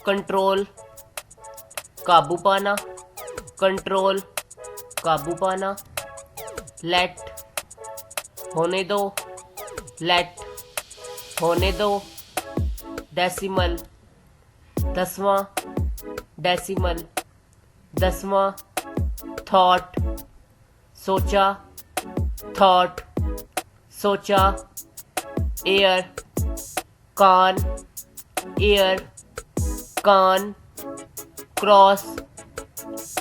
Control काबू पाना, control काबू पाना। लेट होने दो, लेट होने दो। डेसिमल दसवां, डेसिमल दसवां। थॉट सोचा, थॉट सोचा। एयर कान, एयर कान। क्रॉस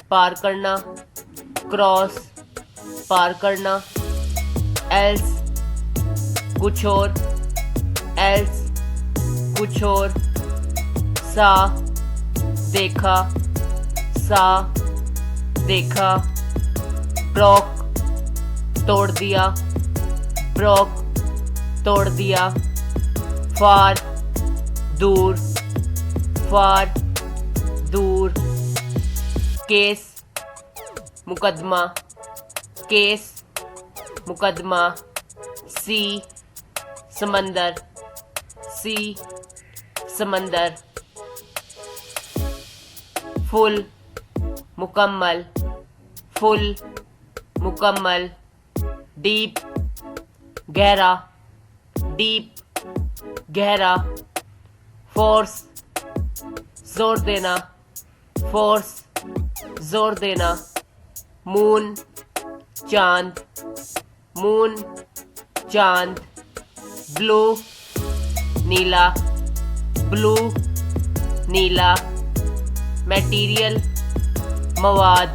पार करना, क्रॉस पार करना। एल्स कुछ और, एल्स कुछ और। सा देखा, सा देखा। ब्रॉक तोड़ दिया, ब्रॉक तोड़ दिया। फार दूर, फार दूर। केस मुकदमा, केस मुकदमा। सी समंदर, सी समंदर। फुल मुकम्मल, फुल मुकम्मल। डीप गहरा, डीप गहरा। फोर्स जोर देना, फोर्स जोर देना। मून चांद, मून चांद। ब्लू नीला, ब्लू नीला। मटेरियल मवाद,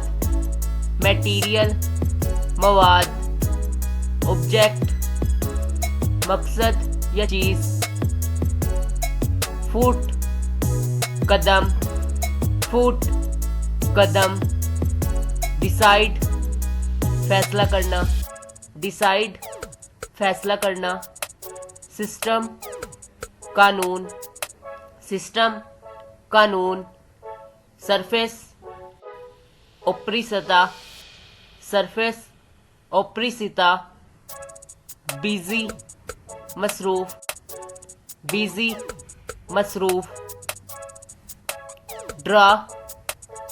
मटेरियल मवाद। ऑब्जेक्ट मकसद या चीज। फुट कदम, फुट कदम। डिसाइड फैसला करना, डिसाइड फैसला करना। सिस्टम कानून, सिस्टम कानून। सरफेस ऊपरी सतह, सरफेस ऊपरी सतह। बिजी मसरूफ, बिजी मसरूफ। ड्रा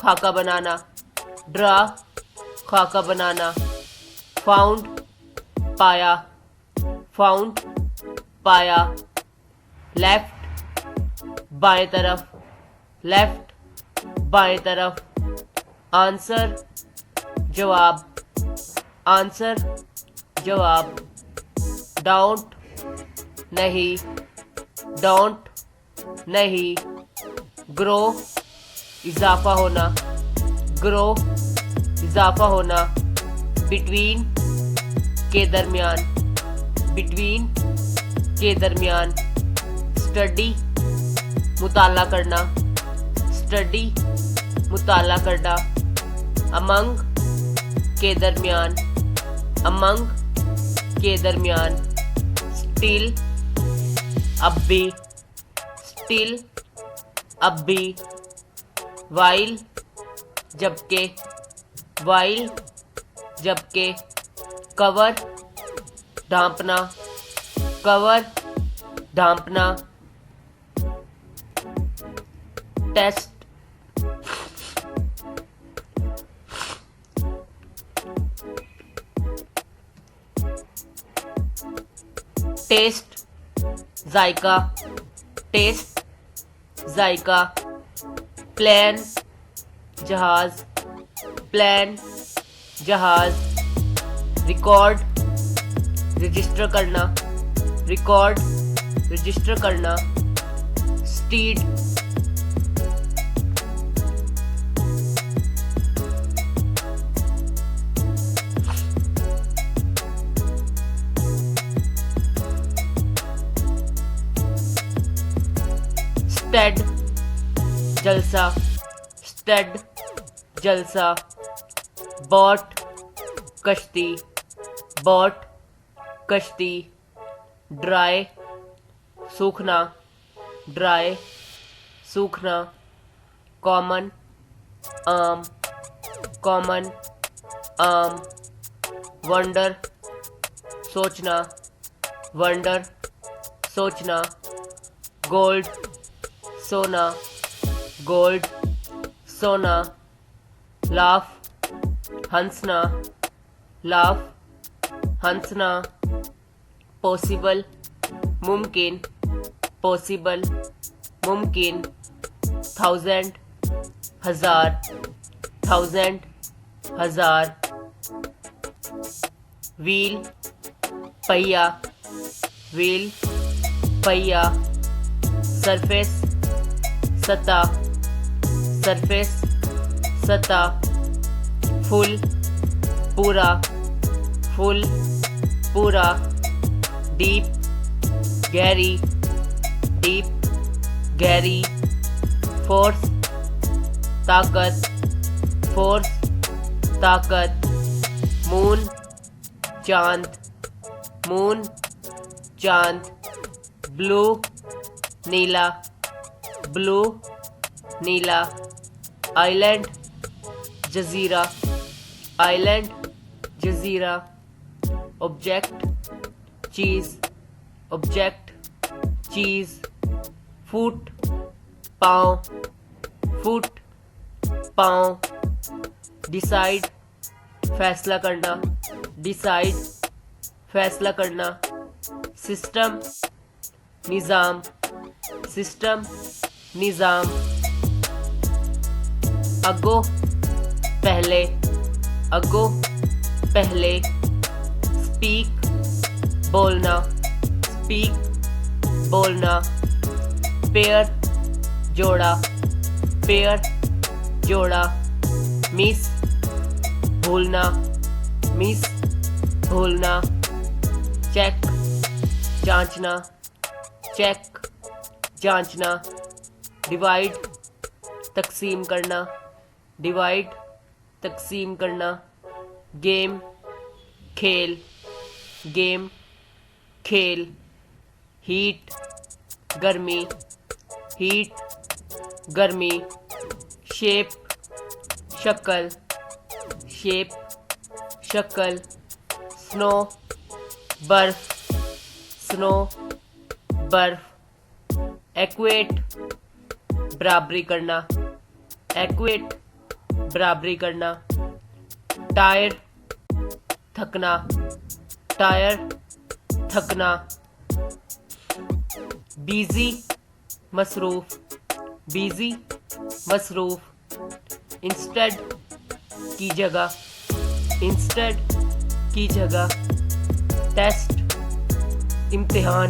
खाका बनाना, ड्रा खाका बनाना। फाउंड पाया, फाउंड पाया। लेफ्ट बाएं तरफ, लेफ्ट बाएं तरफ। आंसर जवाब, आंसर जवाब। डोंट नहीं, डोंट नहीं। ग्रो इजाफा होना, ग्रो इजाफा होना। बिटवीन के दरमियान, बिटवीन के दरमियान। स्टडी मुताला करना, स्टडी मुताला करना। अमंग के दरमियान, अमंग के दरमियान। स्टिल अब भी, स्टिल अब भी। वाइल जबकि, वाइल जबकि। कवर ढांपना, कवर ढांपना। टेस्ट टेस्ट जायका, टेस्ट जायका। प्लेन जहाज, प्लेन जहाज। रिकॉर्ड रजिस्टर करना, रिकॉर्ड रजिस्टर करना। स्टीड स्टेड जलसा, स्टेड जलसा। बोट कश्ती, बोट कश्ती। ड्राई सूखना, ड्राई सूखना। कॉमन आम, कॉमन आम। वंडर सोचना, वंडर सोचना। गोल्ड सोना, गोल्ड सोना, लाफ हंसना, लाफ हंसना, पॉसिबल मुमकिन, पॉसिबल मुमकिन, थाउजेंड हजार, थाउजेंड हजार, व्हील पहिया, व्हील पहिया, सरफेस सतह, सरफेस सतह, फुल पूरा, फुल पूरा, डीप गहरी, डीप गहरी, फोर्स ताकत, फोर्स ताकत, मून चांद, मून चांद, ब्लू नीला, ब्लू नीला, आइलैंड जजीरा, आइलैंड जजीरा, ऑब्जेक्ट चीज, ऑब्जेक्ट चीज, फुट पाँव, फुट पाँव, डिसाइड फैसला करना, डिसाइड फैसला करना, सिस्टम निज़ाम, सिस्टम निज़ाम, अगो पहले, अगो पहले, स्पीक बोलना, स्पीक बोलना, पेयर जोड़ा, पेयर जोड़ा, मिस भूलना, मिस भूलना, चेक जांचना, चेक जांचना, डिवाइड तकसीम करना, डिवाइड तकसीम करना, गेम खेल, गेम खेल, हीट गर्मी, हीट गर्मी, शेप शक्ल, शेप शक्ल, स्नो बर्फ, स्नो बर्फ, एक्वेट बराबरी करना, एक्वेट बराबरी करना, टायर थकना, टायर थकना, बिजी मसरूफ, बिजी मसरूफ, इंस्टेड की जगह, इंस्टेड की जगह, टेस्ट इम्तिहान,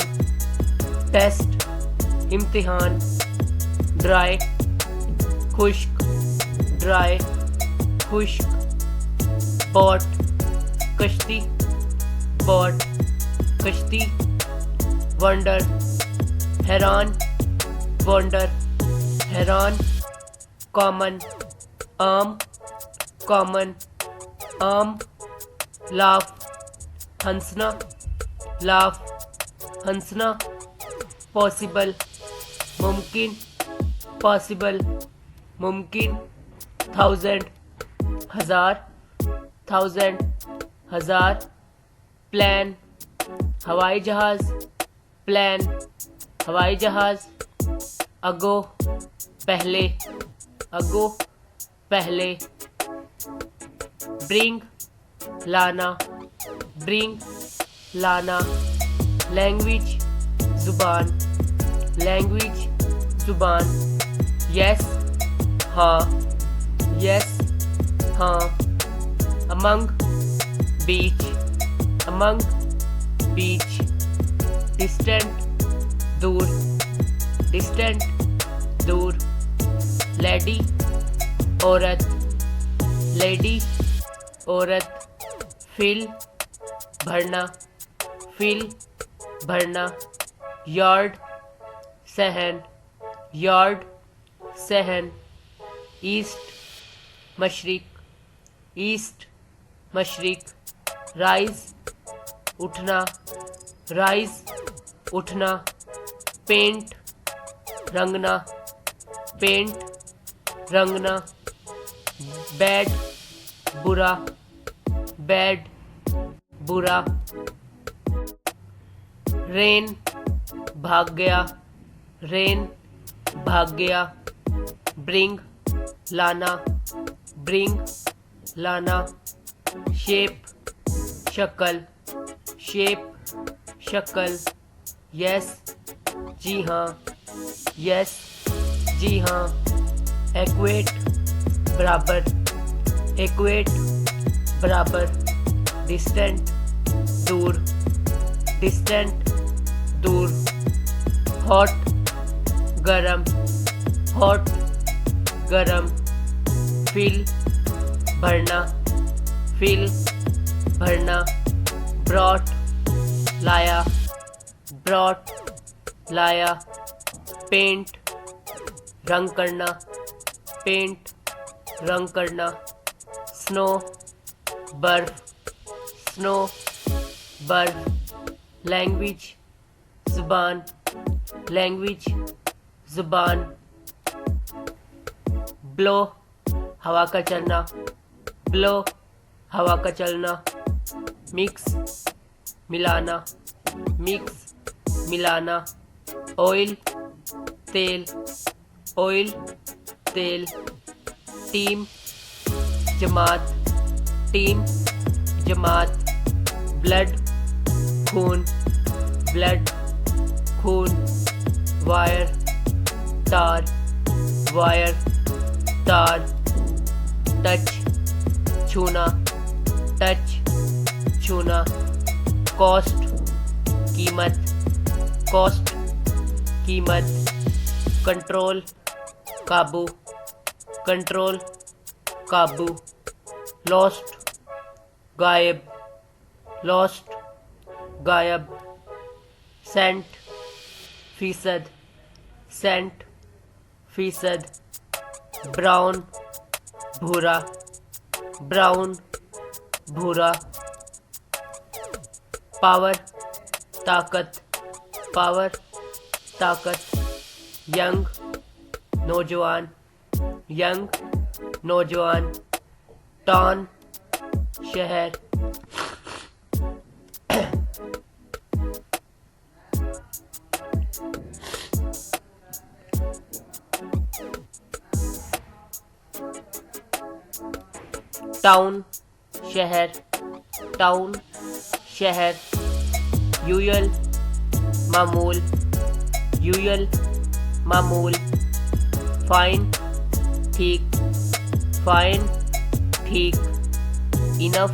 टेस्ट इम्तिहान, ड्राई खुश्क, ड्राई खुश्क, बोट कश्ती, बोट कश्ती, वंडर हैरान, वंडर हैरान, कॉमन आम, कॉमन आम, लाफ हंसना, लाफ हंसना, पॉसिबल मुमकिन, पॉसिबल मुमकिन, थाउजेंड हजार, थाउजेंड हजार, प्लान हवाई जहाज, प्लान हवाई जहाज, अगो पहले, अगो पहले, ब्रिंग लाना, ब्रिंग लाना, लैंग्वेज जुबान, लैंग्वेज जुबान, यस हाँ, यस हाँ, अमंग बीच, अमंग बीच, डिस्टेंट दूर, डिस्टेंट दूर, लेडी औरत, लेडी औरत, फिल भरना, फिल भरना, यार्ड सहन, यार्ड सहन, ईस्ट मशरिक, ईस्ट मशरिक, राइज उठना, राइज उठना, पेंट रंगना, पेंट रंगना, बैड बुरा, बैड बुरा, रेन भाग गया, रेन भाग गया, ब्रिंग लाना, ब्रिंग लाना। शेप शक्ल, शेप शक्ल। यस जी हाँ, यस जी हाँ। एक्वेट बराबर, एक्वेट बराबर। डिस्टेंट दूर, डिस्टेंट दूर। हॉट गरम, हॉट गरम। फिल भरना, फिल भरना। ब्रॉट लाया, ब्रॉट लाया। पेंट रंग करना, पेंट रंग करना। स्नो बर्फ, स्नो बर्फ। लैंग्वेज जुबान, लैंग्वेज जुबान। ब्लो हवा का चलना, ब्लो हवा का चलना। मिक्स मिलाना, मिक्स मिलाना। ऑयल तेल, ऑयल तेल। टीम जमात, टीम जमात। ब्लड खून, ब्लड खून। वायर तार, वायर तार। टच छूना, टच छूना। कॉस्ट कीमत, कॉस्ट कीमत। कंट्रोल काबू, कंट्रोल काबू। लॉस्ट गायब, लॉस्ट गायब। सेंट फीसद, सेंट फीसद। ब्राउन भूरा, ब्राउन भूरा। पावर ताकत, पावर ताकत। यंग नौजवान, यंग नौजवान। टाउन शहर। टाउन शहर, टाउन शहर। यूजुअल मामूल, यूजुअल मामूल। फाइन ठीक, फाइन ठीक। इनफ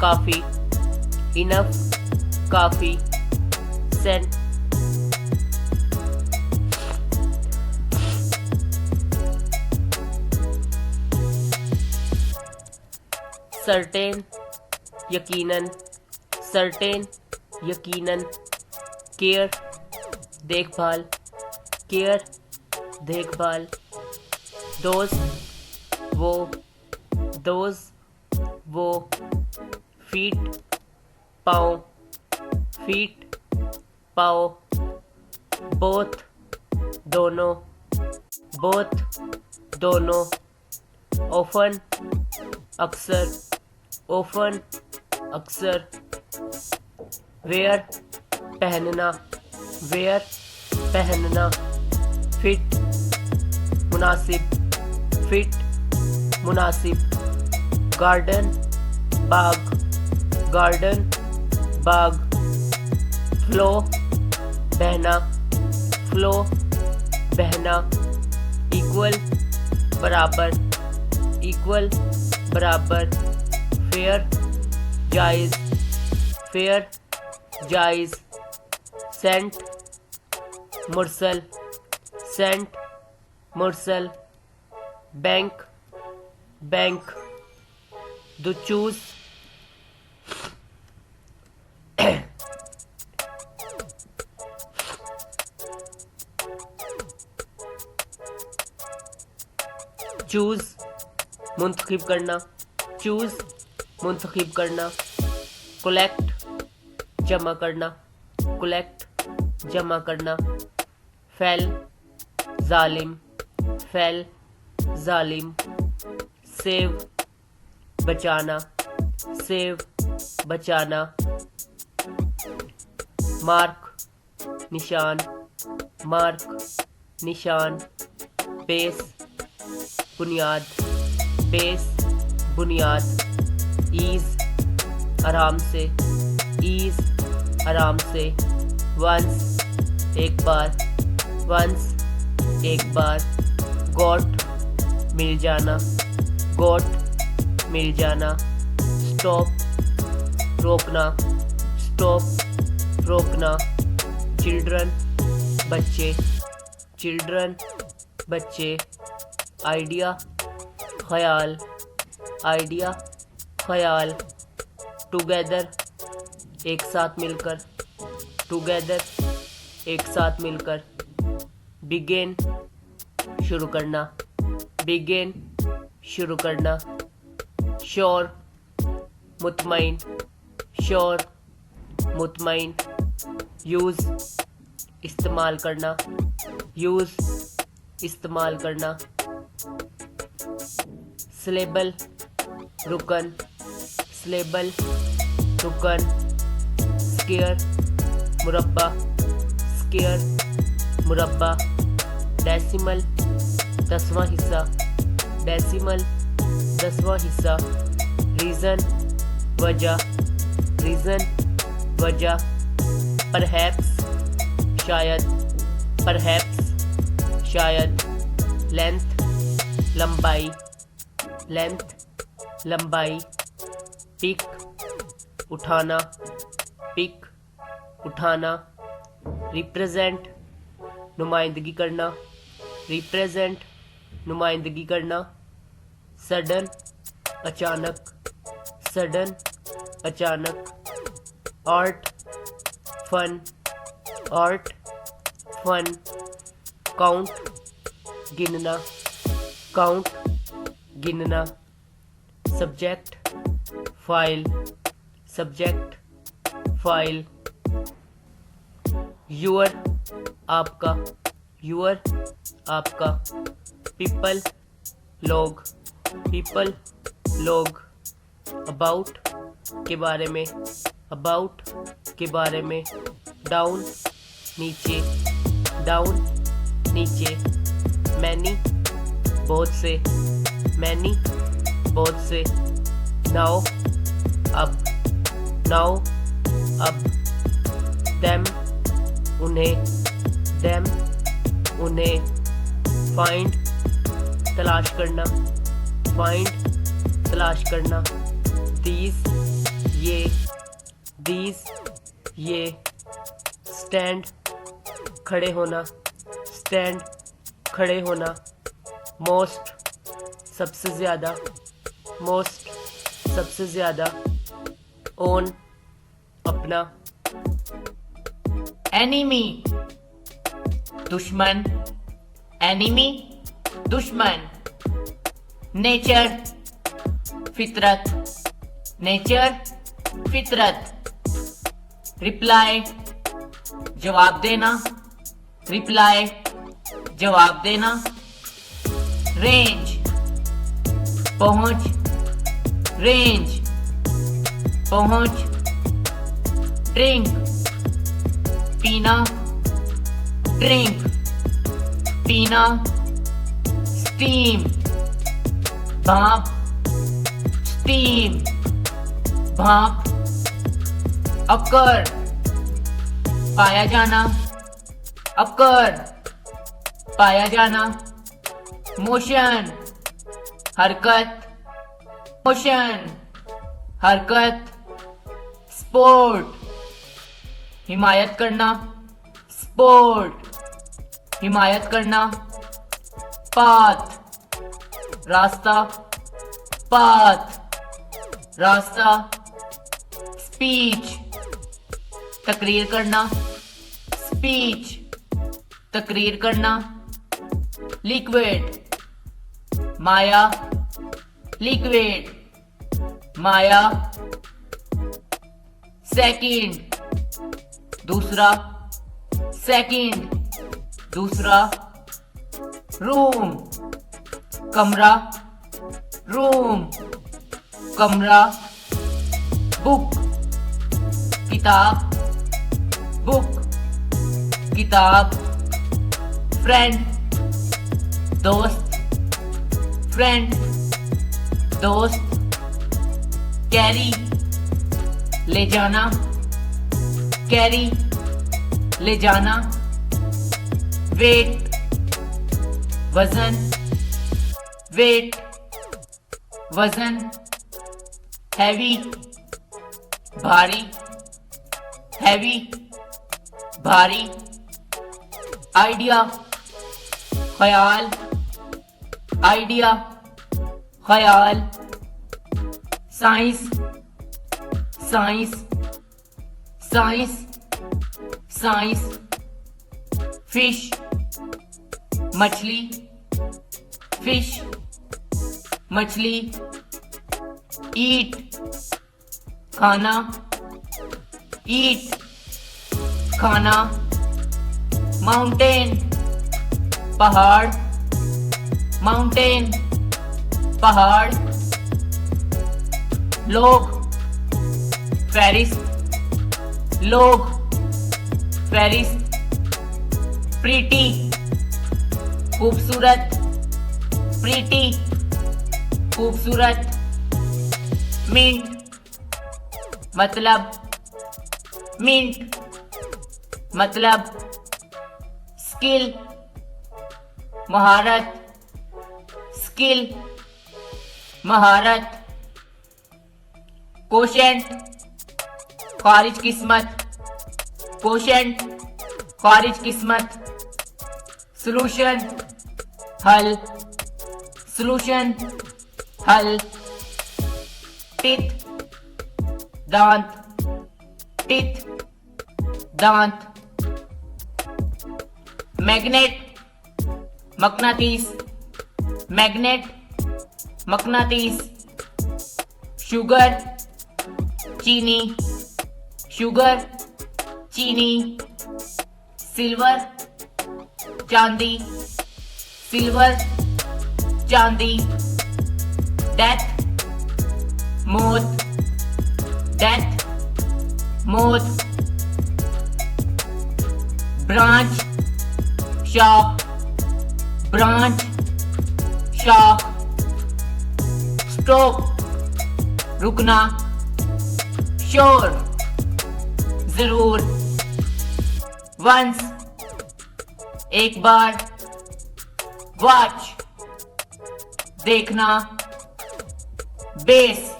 काफ़ी, इनफ काफ़ी। सेंट सर्टेन यकीनन, सर्टेन यकीनन। केयर देखभाल, केयर देखभाल। दोस्त वो, दोस्त वो। फीट पाँव, फीट पाँव। बोथ दोनों, बोथ दोनों। ऑफन अक्सर, ऑफन अक्सर। वेयर पहनना, वेयर पहनना। फिट मुनासिब, फिट मुनासिब। गार्डन बाग, गार्डन बाग। फ्लो बहना, फ्लो बहना। इक्वल बराबर, इक्वल बराबर। फेयर जायज़, फेयर जायज़। सेंट मुरसल, सेंट मुरसल। Bank, bank. दो चूज चूज मुंतखिब करना, चूज मुंतखिब करना। कलेक्ट जमा करना, कलेक्ट जमा करना। फैल जालिम, फैल जालिम। सेव बचाना, सेव बचाना। मार्क निशान, मार्क निशान। बेस बुनियाद, बेस बुनियाद। ईज आराम से, ईज आराम से। वंस एक बार, वंस एक बार। गॉट मिल जाना, गॉट मिल जाना। स्टॉप रोकना, स्टॉप रोकना। चिल्ड्रन बच्चे, चिल्ड्रन बच्चे। आइडिया ख्याल, आइडिया ख्याल। टुगेदर एक साथ मिलकर, टुगेदर एक साथ मिलकर। बिगिन शुरू करना, बिगिन शुरू करना। श्योर मुतमईन, श्योर मुतमईन। यूज़ इस्तेमाल करना, यूज़ इस्तेमाल करना। सिलेबल रुकन, सिलेबल रुकन। स्केयर मुरब्बा, स्केयर मुरब्बा। डेसिमल 10वां हिस्सा, डेसिमल 10वां हिस्सा। रीज़न वजह, रीज़न वजह। परहैप्स शायद, परहैप्स शायद। लेंथ लंबाई, लेंथ लंबाई। पिक उठाना, पिक उठाना। रिप्रेजेंट नुमाइंदगी करना, रिप्रेजेंट नुमाइंदगी करना। सडन अचानक, सडन अचानक। आर्ट फन, आर्ट फन। काउंट गिनना, काउंट गिनना। सब्जेक्ट फाइल, सब्जेक्ट फाइल। यूअर आपका, यूअर आपका। पीपल लोग, पीपल लोग। अबाउट के बारे में, अबाउट के बारे में। डाउन नीचे, डाउन नीचे। मैनी बहुत से, मैनी बहुत से। नाउ अब, नाउ अब। देम उन्हें, देम उन्हें। फाइंड तलाश करना, फाइंड तलाश करना। दीज ये, दीज ये। स्टैंड खड़े होना, स्टैंड खड़े होना। मोस्ट सबसे ज़्यादा, मोस्ट सबसे ज़्यादा। ओन अपना। एनिमी दुश्मन, एनिमी दुश्मन। नेचर फितरत, नेचर फितरत। रिप्लाई जवाब देना, रिप्लाई जवाब देना। रेंज पहुंच, रेंज पहुंच। ड्रिंक पीना, ड्रिंक पीना। स्टीम भाप, स्टीम भाप। अकर पाया जाना, अकर पाया जाना। मोशन हरकत, मोशन हरकत। स्पोर्ट हिमायत करना, स्पोर्ट हिमायत करना। पाथ रास्ता, पाथ रास्ता। स्पीच तकरीर करना, स्पीच तकरीर करना। लिक्विड माया, लिक्विड माया। सेकंड दूसरा, सेकंड दूसरा। रूम कमरा, रूम कमरा। बुक किताब, बुक किताब। फ्रेंड दोस्त, फ्रेंड, दोस्त, कैरी, ले जाना, कैरी, ले जाना, वेट, वजन, वेट, वजन, हैवी, भारी, हैवी, भारी, आइडिया, ख्याल, आइडिया, ख्याल, science, science, science, science, fish, मछली, फिश, मछली, ईट, खाना, ईट, खाना, माउंटेन, पहाड़, माउंटेन, पहाड़, लोग, फेरिस्त, लोग, फेरिस्त, प्रीटी, खूबसूरत, प्रीटी, खूबसूरत, मिंट, मतलब, मिंट, मतलब, स्किल, महारत, स्किल, महारत, कोशेंट, खारिज किस्मत, कोशेंट, खारिज किस्मत, सॉल्यूशन, हल, सॉल्यूशन, हल, टिथ, दांत, टिथ, दांत, मैग्नेट, मकनातीस, मैग्नेट, मकनातीस, शुगर, चीनी, शुगर, चीनी, सिल्वर, चांदी, सिल्वर, चांदी, डेथ, मौत, डेथ, मौत, ब्रांच, शाख, ब्रांच, शाख, स्ट्रोक, रुकना, श्योर, जरूर, वंस, एक बार, वॉच, देखना, बेस,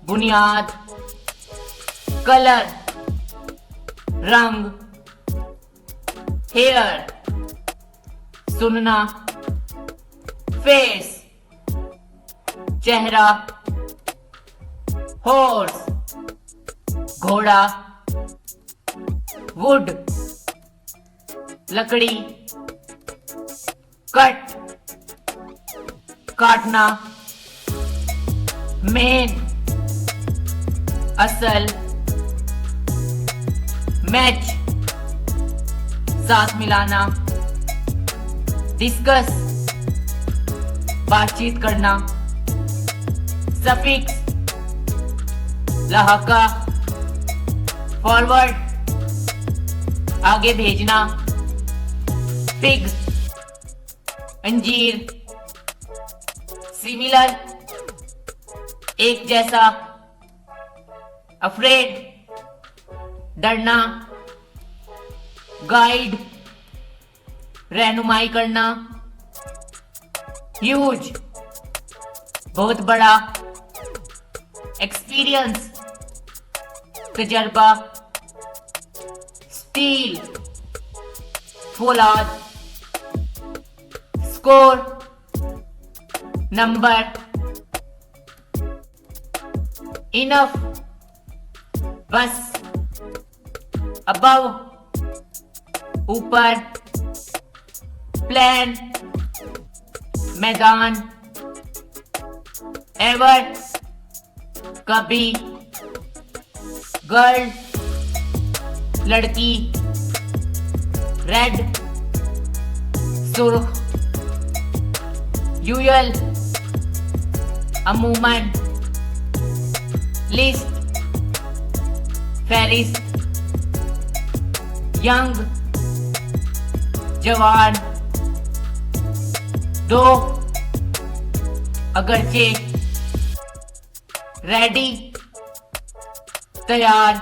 बुनियाद, कलर, रंग, हेयर, सुनना, फेस, चेहरा, हॉर्स, घोड़ा, वुड, लकड़ी, कट, काटना, मेन, असल, मैच, साथ मिलाना, डिस्कस, बातचीत करना, सफिक्स, लहाका, फॉरवर्ड, आगे भेजना, पिग, अंजीर, सिमिलर, एक जैसा, अफ्रेड, डरना, गाइड, रहनुमाई करना, ह्यूज, बहुत बड़ा, एक्सपीरियंस, तजर्बा, स्टील, फौलाद, स्कोर, नंबर, इनफ, बस, अबव, ऊपर, प्लान, मैदान, एवर, कभी, गर्ल, लड़की, रेड, सुर्ख, यूजुअल, अमूमन, लिस्ट, फेरिस्त, यंग, जवान, दो अगरचे, रेडी तैयार,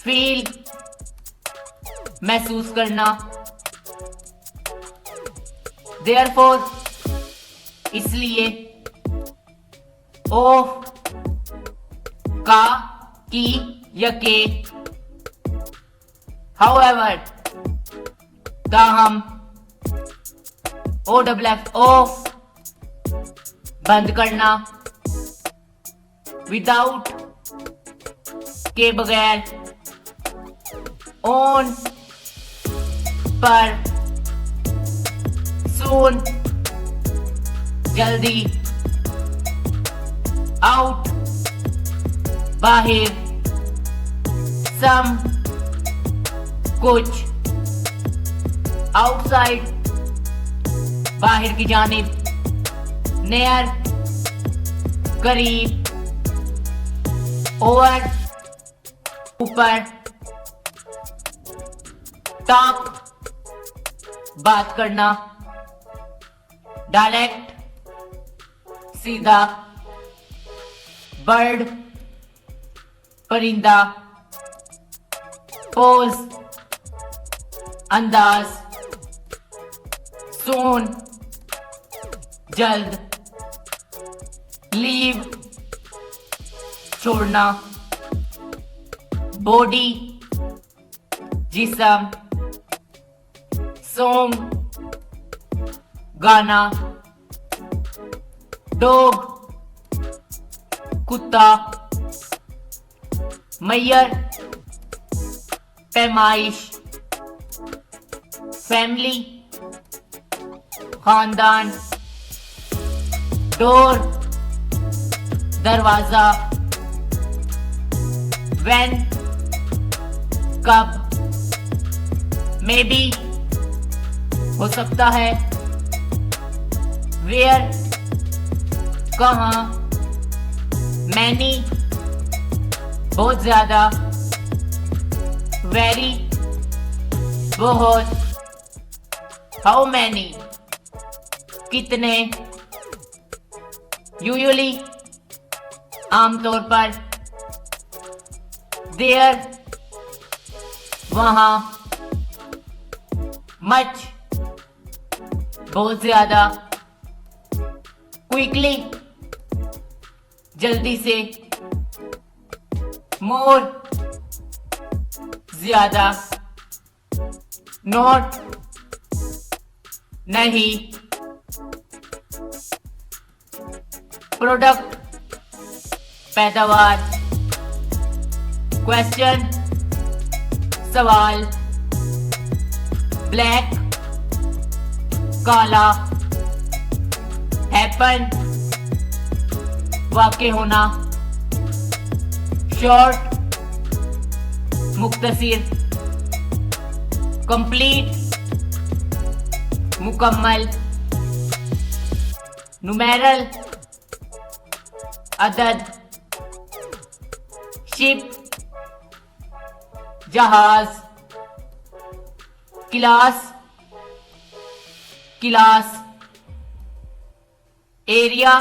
फील महसूस करना, देयरफॉर इसलिए, ऑफ का, की या के, हाउएवर ताहम, OFF ऑफ बंद करना, विदाउट के बगैर, ऑन पर, सून जल्दी, आउट बाहर, सम कुछ, आउटसाइड बाहर की जानिब, नियर करीब, ओवर ऊपर, टॉक बात करना, डायरेक्ट सीधा, बर्ड परिंदा, पोज अंदाज, सून जल्द, लीव छोड़ना, बॉडी जिस्म, सॉन्ग गाना, डॉग कुत्ता, मैयर पैमाइश, फैमिली खानदान, डोर दरवाजा, व्हेन कब, मे बी हो सकता है, वेयर कहाँ, मैनी बहुत ज्यादा, वेरी बहुत, हाउ मैनी कितने, यूजुअली आमतौर पर, देयर वहां, मच बहुत ज्यादा, क्विकली जल्दी से, मोर ज्यादा, नॉट नहीं, प्रोडक्ट पैदावार, क्वेश्चन सवाल, ब्लैक काला, हैपन वाक़े होना, शॉर्ट मुख्तसर, कंप्लीट मुकम्मल, नुमेरल अदद, शिप जहाज, क्लास क्लास, एरिया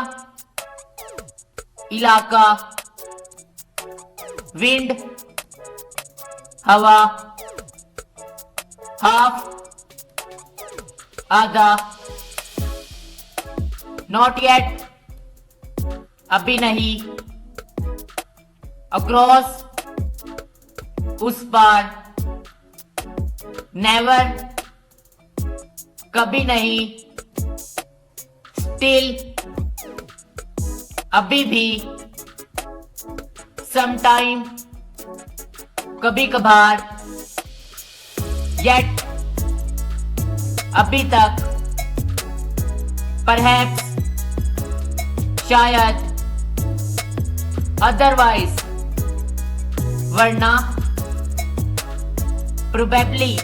इलाका, विंड हवा, हाफ आधा, नॉट येट अभी नहीं, अक्रॉस उस पार, नेवर कभी नहीं, स्टिल अभी भी, समटाइम कभी कभार, येट अभी तक, परहैप्स शायद, अदरवाइज वरना, प्रोबेबली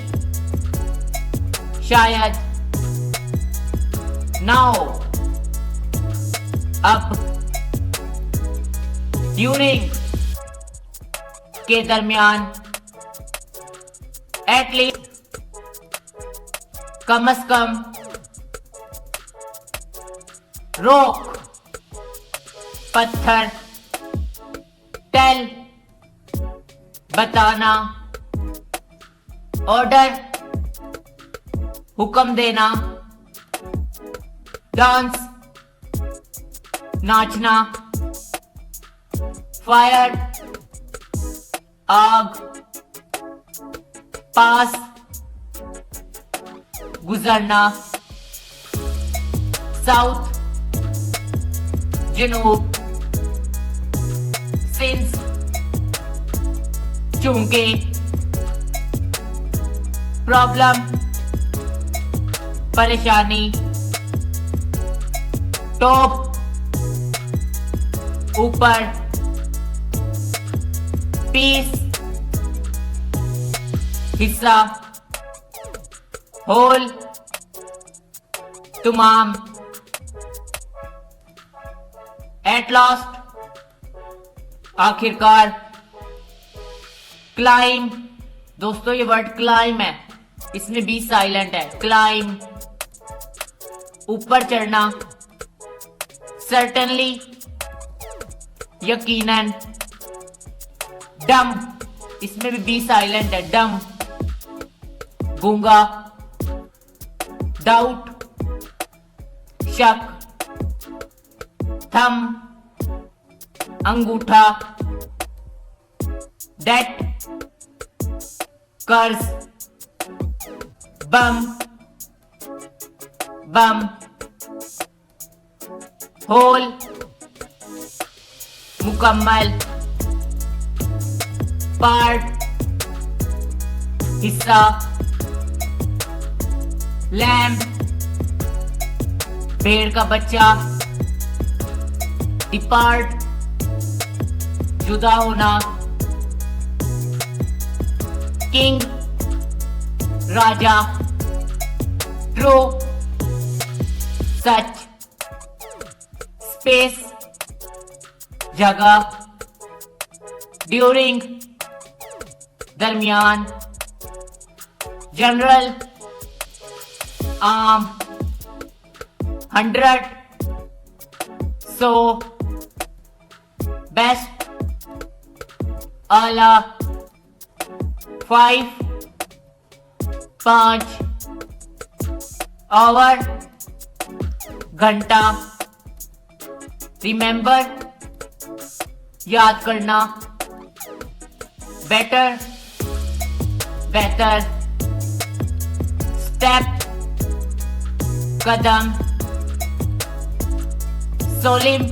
शायद, नाउ अब, ड्यूरिंग के दरमियान, एटलीस्ट कम अज कम, रोक, पत्थर, टेल, बताना, ऑर्डर, हुक्म देना, डांस, नाचना, फायर, आग, पास, गुजरना, साउथ, जनूब, सिंस, चूंकि, प्रॉब्लम, परेशानी, टॉप, ऊपर, पीस, हिस्सा, होल, तमाम, एट लास्ट, आखिरकार, क्लाइम। दोस्तों ये वर्ड क्लाइम है, इसमें बी साइलेंट है। क्लाइम, ऊपर चढ़ना, सर्टेनली, यकीनन, डम, इसमें भी बी साइलेंट है। डम, गूंगा, डाउट, शक, थम, अंगूठा, डेट, कर्ज, बम, बम, होल, मुकम्मल, पार्ट, हिस्सा, लैम्प, भेड़ का बच्चा, डिपार्ट, जुदा होना, किंग, राजा, ट्रू, सच, स्पेस, जगह, ड्यूरिंग, दरमियान, जनरल, आम, 100, 100, बेस्ट, आला, 5, 5, आवर, घंटा, रिमेंबर, याद करना, बेटर, बेहतर, स्टेप, कदम, सोलिम,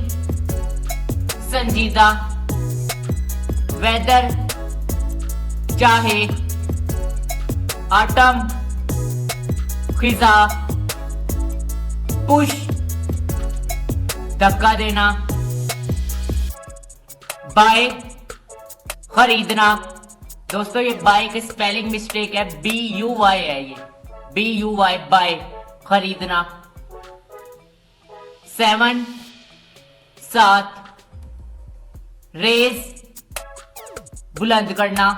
संजीदा, वेदर, चाहे, आटम, खिजा, पुश, धक्का देना, बाय, खरीदना। दोस्तों ये बाय की स्पेलिंग मिस्टेक है, BUY है ये, BUY, बाय, खरीदना। 7, 7, रेज, बुलंद करना,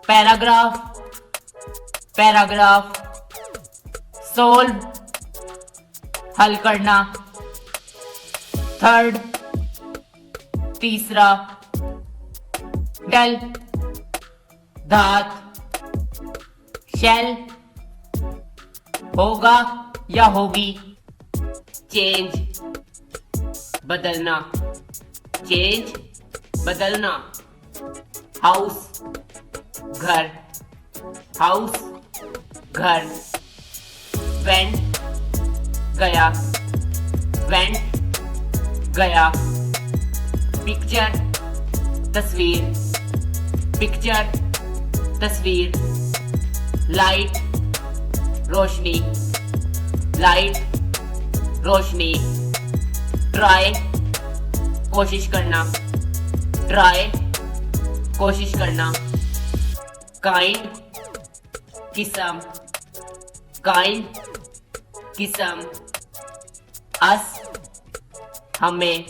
पैराग्राफ, पैराग्राफ, सोल्व, हल करना, थर्ड, तीसरा, डल, धात, शेल, होगा या होगी, चेंज, बदलना, चेंज, बदलना, हाउस, घर, हाउस, घर, वेंट, गया, वेंट, गया, पिक्चर, तस्वीर, पिक्चर, तस्वीर, लाइट, रोशनी, लाइट, रोशनी, ट्राई, कोशिश करना, ट्राई, कोशिश करना, काइंड, किस्म, काइंड, किस्म, अस, हमें,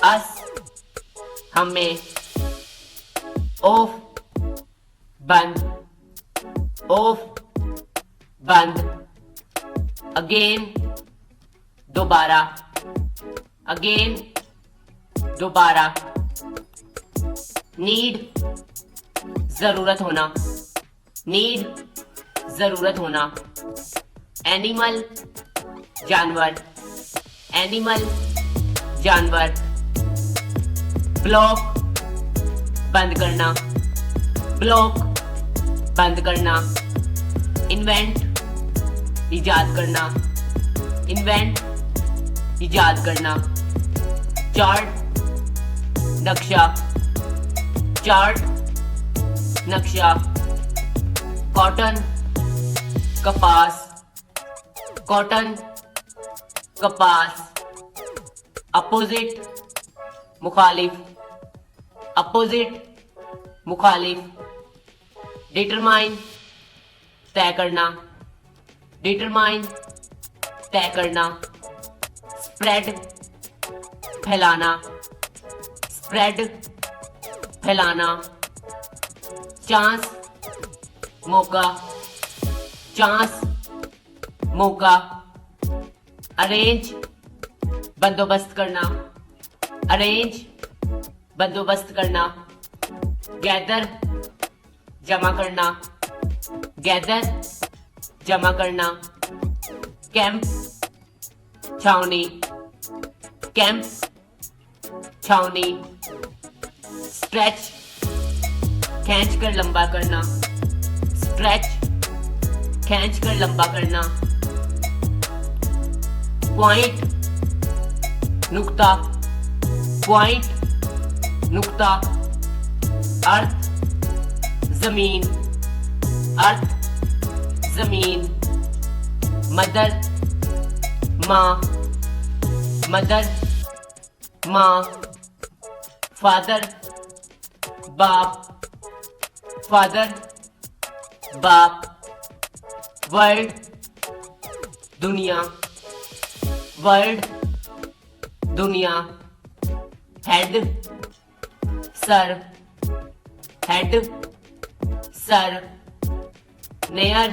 अस, हमें, ऑफ, बंद, ऑफ, बंद, अगेन, दोबारा, अगेन, दोबारा, नीड, जरूरत होना, नीड, जरूरत होना, एनिमल, जानवर, एनिमल, जानवर, ब्लॉक, बंद करना, ब्लॉक, बंद करना, इन्वेंट, इजाद करना, इन्वेंट, इजाद करना, चार्ट, नक्शा, चार्ट, नक्शा, कॉटन, कपास, कॉटन, कपास, अपोजिट, मुखालिफ, अपोजिट, मुखालिफ, डिटरमाइन, तय करना, डिटरमाइन, तय करना, स्प्रेड, फैलाना, स्प्रेड, फैलाना, चांस, मौका, चांस, मौका, अरेंज, बंदोबस्त करना, अरेंज, बंदोबस्त करना, गैदर, जमा करना, गैदर, जमा करना, कैंप, छावनी, कैंप, छावनी, स्ट्रेच, खींच कर लंबा करना, स्ट्रेच, खींच कर लंबा करना, पॉइंट, नुक्ता, पॉइंट, नुक्ता, अर्थ, जमीन, अर्थ, जमीन, मदर, माँ, मदर, माँ, फादर, बाप, फादर, बाप, वर्ल्ड, दुनिया, वर्ल्ड, दुनिया, head, sir, head, sir, near,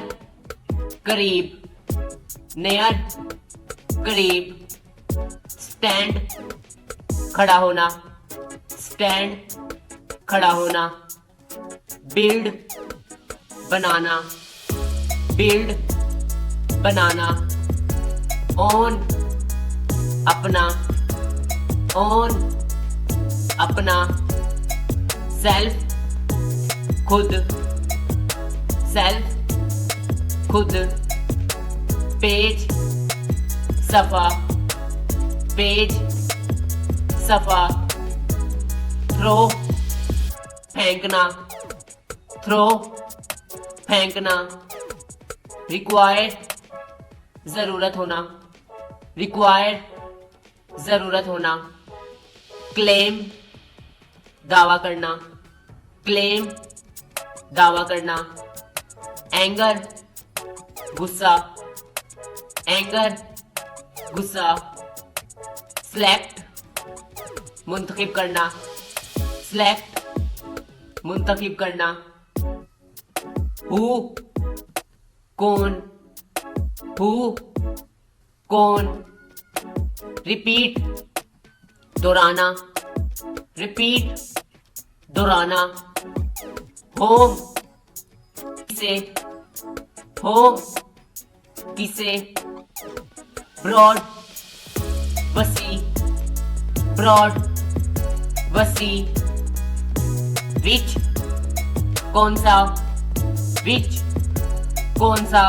करीब, नेयर, करीब, स्टैंड, खड़ा होना, स्टैंड, खड़ा होना, बिल्ड, बनाना, बिल्ड, बनाना, ओन, अपना, ओन, अपना, सेल्फ, खुद, सेल्फ, खुद, पेज, सफा, पेज, सफा, थ्रो, फेंकना, थ्रो, फेंकना, रिक्वायर्ड, जरूरत होना, रिक्वायर्ड, जरूरत होना, क्लेम, दावा करना, क्लेम, दावा करना, एंगर, गुस्सा, एंगर, गुस्सा, सेलेक्ट, मुंतखब करना, सेलेक्ट, मुंतखब करना, हु, कौन, हु, कौन, रिपीट, दोहराना, रिपीट, दोहराना, होम, किसे, होम, किसे, ब्रॉड, वसी, ब्रॉड, वसी, विच, कौन सा, विच, कौन सा,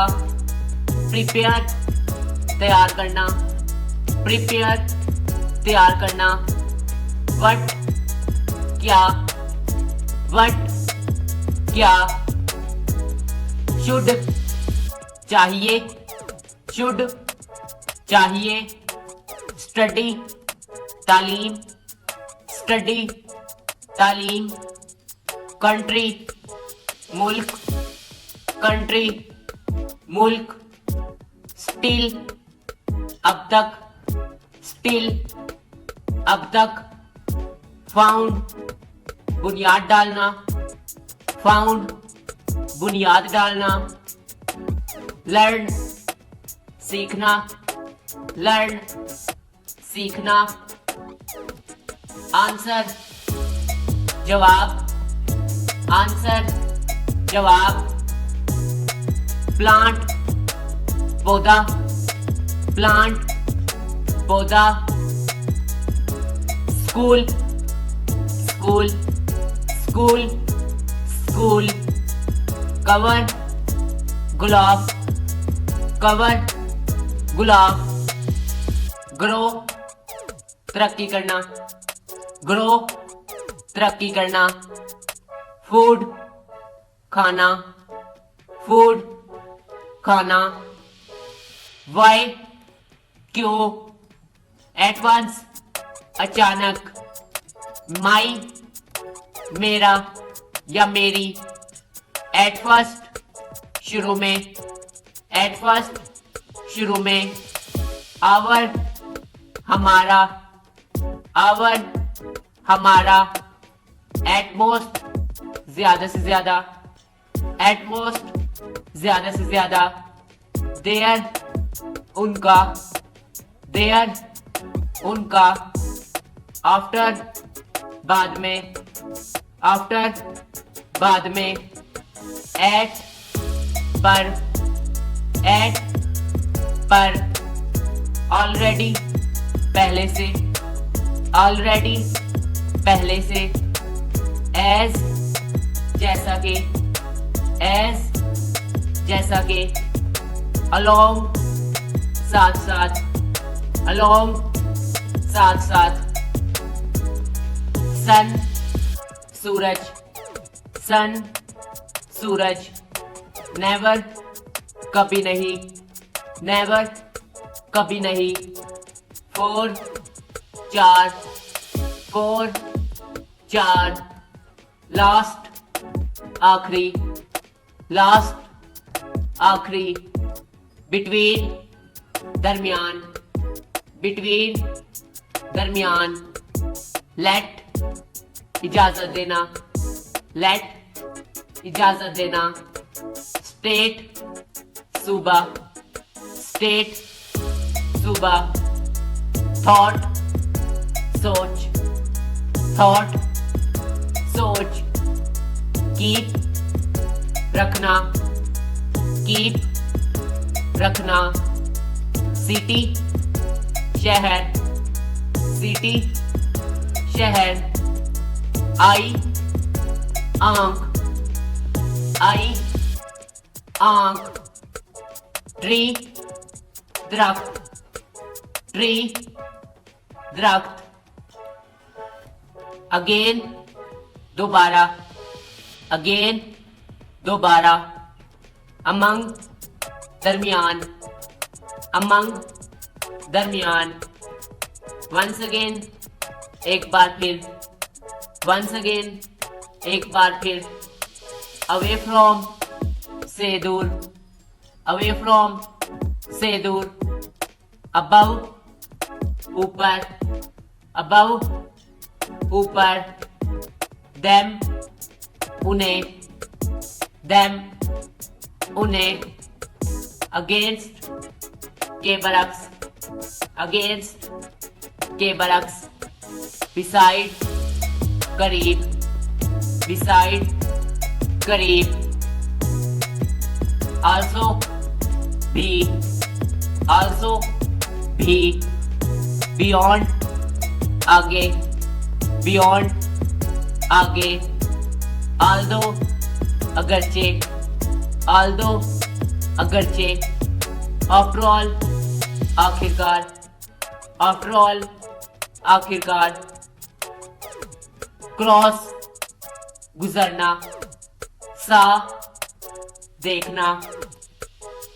प्रिपेयर, तैयार करना, प्रिपेयर, तैयार करना, वट, क्या, वट, क्या, शुड, चाहिए, शुड, चाहिए, स्टडी, तालीम, स्टडी, तालीम, कंट्री, मुल्क, कंट्री, मुल्क, स्टिल, अब तक, स्टिल, अब तक, फाउंड, बुनियाद डालना, फाउंड, बुनियाद डालना, लर्न, सीखना, लर्न सीखना, आंसर जवाब, आंसर जवाब, प्लांट पौधा, प्लांट पौधा, school school school school, cover गुलाब, कवर गुलाब, ग्रो तरक्की करना, ग्रो तरक्की करना, फूड खाना, फूड खाना, वाई क्यों, एट वंस अचानक, माई मेरा या मेरी, एट फर्स्ट शुरू में, एट फर्स्ट शुरू में, आवर हमारा, आवर हमारा, एटमोस्ट ज्यादा से ज्यादा, एटमोस्ट ज्यादा से ज्यादा, देयर उनका, देयर उनका, आफ्टर बाद में, आफ्टर बाद में, एट पर, एट पर, ऑलरेडी पहले से, ऑलरेडी पहले से, एज जैसा के, एज जैसा के, अलोंग साथ साथ, अलोंग साथ साथ, सन सूरज, सन सूरज, नेवर कभी नहीं, नेवर कभी नहीं, फोर चार, फोर चार, लास्ट आखिरी, लास्ट आखिरी, बिटवीन दरमियान, बिटवीन दरमियान, लेट इजाजत देना, लेट इजाजत देना, स्टेट सूबा, स्टेट सूबा, थॉट सोच, थॉट सोच, कीप रखना, कीप रखना, सिटी शहर, सिटी शहर, आई आंख, आई आंख, ट्री दरख्त, ट्री दरख्त, अगेन दोबारा, अगेन दोबारा, अमंग दरमियान, अमंग दरमियान, वंस अगेन एक बार फिर, वंस अगेन एक बार फिर, अवे फ्रॉम से दूर, अवे फ्रॉम से दूर, अबव ऊपर, अबव ऊपर, देम उन्हें, देम उन्हें, अगेंस्ट के बरक्स, अगेंस्ट के बरक्स, बिसाइड करीब, बिसाइड करीब, आल्सो भी, आल्सो भी, बियॉन्ड आगे, बियॉन्ड आगे, आल्दो अगरचे, आल्दो अगरचे, आफ्टर ऑल आखिरकार, आफ्टर ऑल आखिरकार, क्रॉस गुजरना, सा देखना,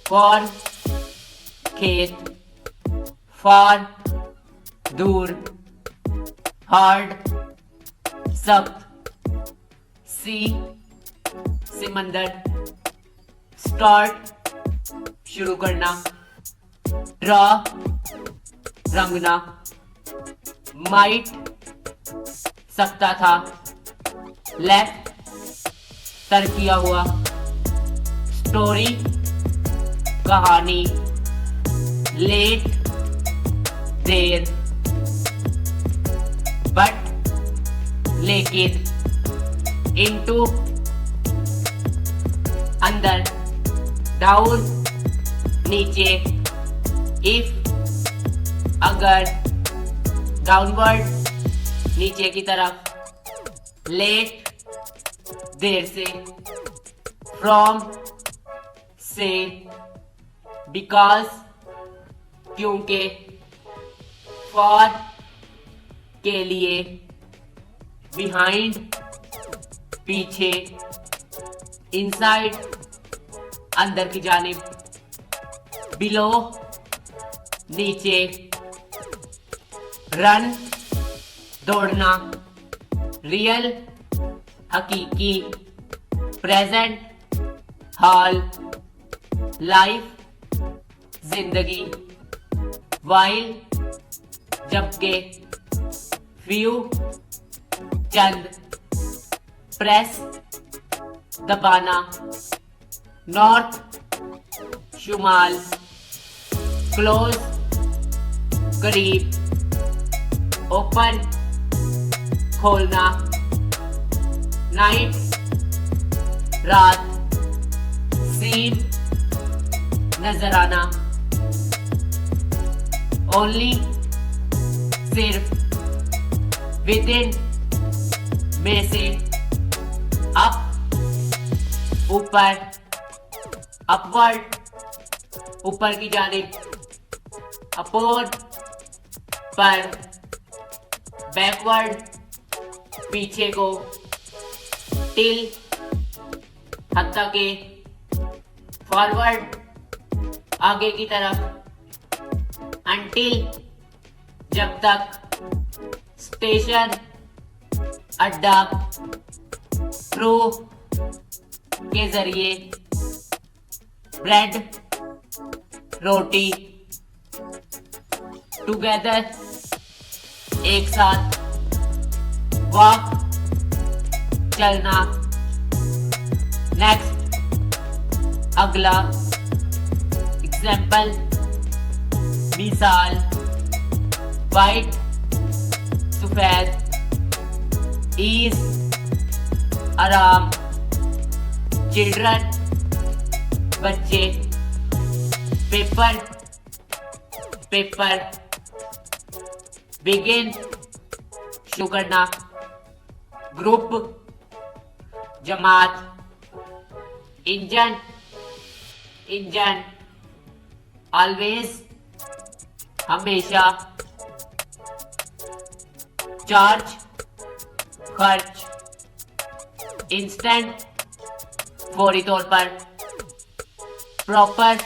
फॉर खेत, फार दूर, हार्ड सख्त, सी समंदर, स्टार्ट शुरू करना, ड्रा रंगना, माइट सकता था, लेफ्ट तर किया हुआ, स्टोरी कहानी, लेट देर बट लेकिन इनटू अंदर डाउन नीचे इफ अगर डाउनवर्ड नीचे की तरफ लेट देर से फ्रॉम से बिकॉज क्योंकि फॉर के लिए बिहाइंड पीछे इनसाइड अंदर की जानिब बिलो नीचे रन दौड़ना रियल हकीकी प्रेजेंट हाल लाइफ जिंदगी वाइल जबकि फ्यू चंद प्रेस दबाना नॉर्थ शुमाल क्लोज करीब ओपन खोलना नाइट रात सीन नजर आना ओनली सिर्फ विद इन में से अप ऊपर अपवर्ड ऊपर की जानिब अपोर्ड पर बैकवर्ड पीछे को टिल हत्ता के फॉरवर्ड आगे की तरफ अंटिल जब तक स्टेशन अड्डा थ्रू के जरिए ब्रेड रोटी टुगेदर एक साथ वॉक चलना नेक्स्ट अगला एग्जाम्पल मिसाल वाइट सफेद ईज आराम चिल्ड्रन बच्चे पेपर पेपर बिगिन शुरू करना ग्रुप जमात इंजन इंजन ऑलवेज हमेशा चार्ज खर्च इंस्टेंट फौरी तौर पर प्रॉपर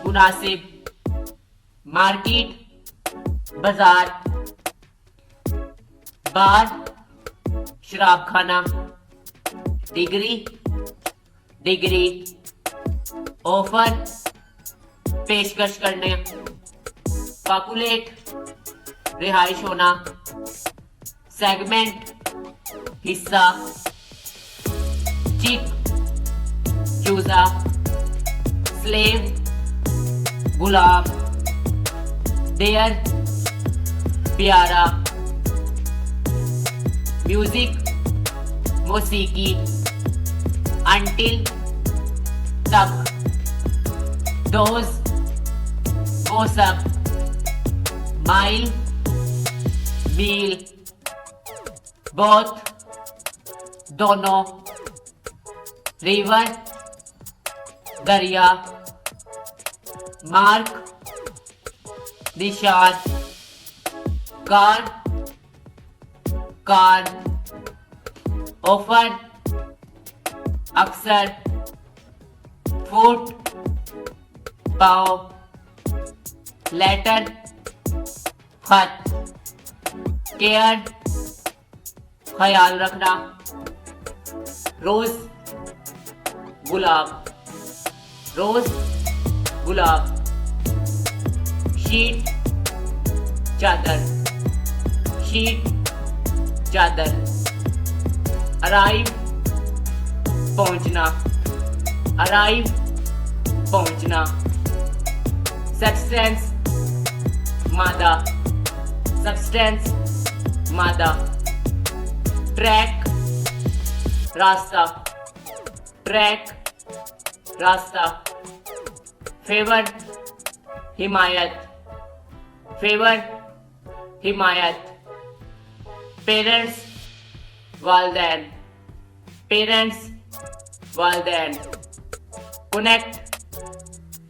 मुनासिब मार्केट बाजार बार शराब खाना डिग्री डिग्री ऑफर पेशकश करने पॉपुलेट रिहाइश होना सेगमेंट हिस्सा चिक चूजा स्लेव गुलाम डेयर प्यारा म्यूजिक मौसीकी अंटिल तक डोज वो सब माइल मील बोथ दोनों रिवर दरिया मार्क निशान कार कार ऑफर अक्सर फुट पाव लेटर खत केयर ख्याल रखना रोज गुलाब शीट चादर अराइव पहुंचना सब्सटेंस मादा, सब्सटेंस मादा, ट्रैक रास्ता, ट्रैक रास्ता, फेवर हिमायत, फेवर हिमायत, पेरेंट्स वालदैन, पेरेंट्स वालदैन, कनेक्ट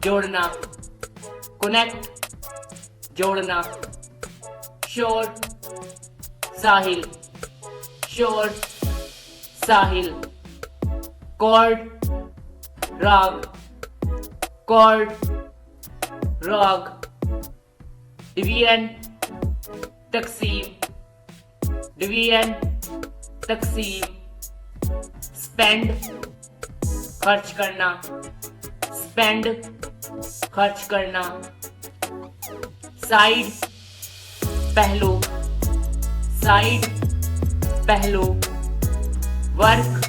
जोड़ना, कनेक्ट जोड़ना, शोर साहिल, शोर साहिल, कॉर्ड राग, कॉर्ड राग, डिवीजन तकसीम, डिवीजन तकसीम, स्पेंड खर्च करना, स्पेंड खर्च करना, साइड पहलू, साइड पहलू, वर्क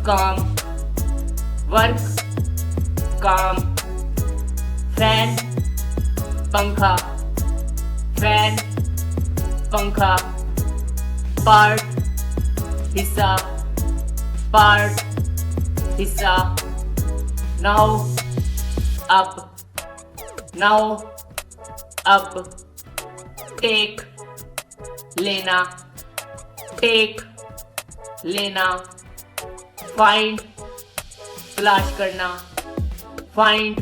काम, वर्क काम, फैन पंखा, फैन पंखा, पार्ट हिस्सा, पार्ट हिस्सा, नाउ अब, नाउ अब, टेक लेना, टेक लेना, फाइंड तलाश करना, फाइंड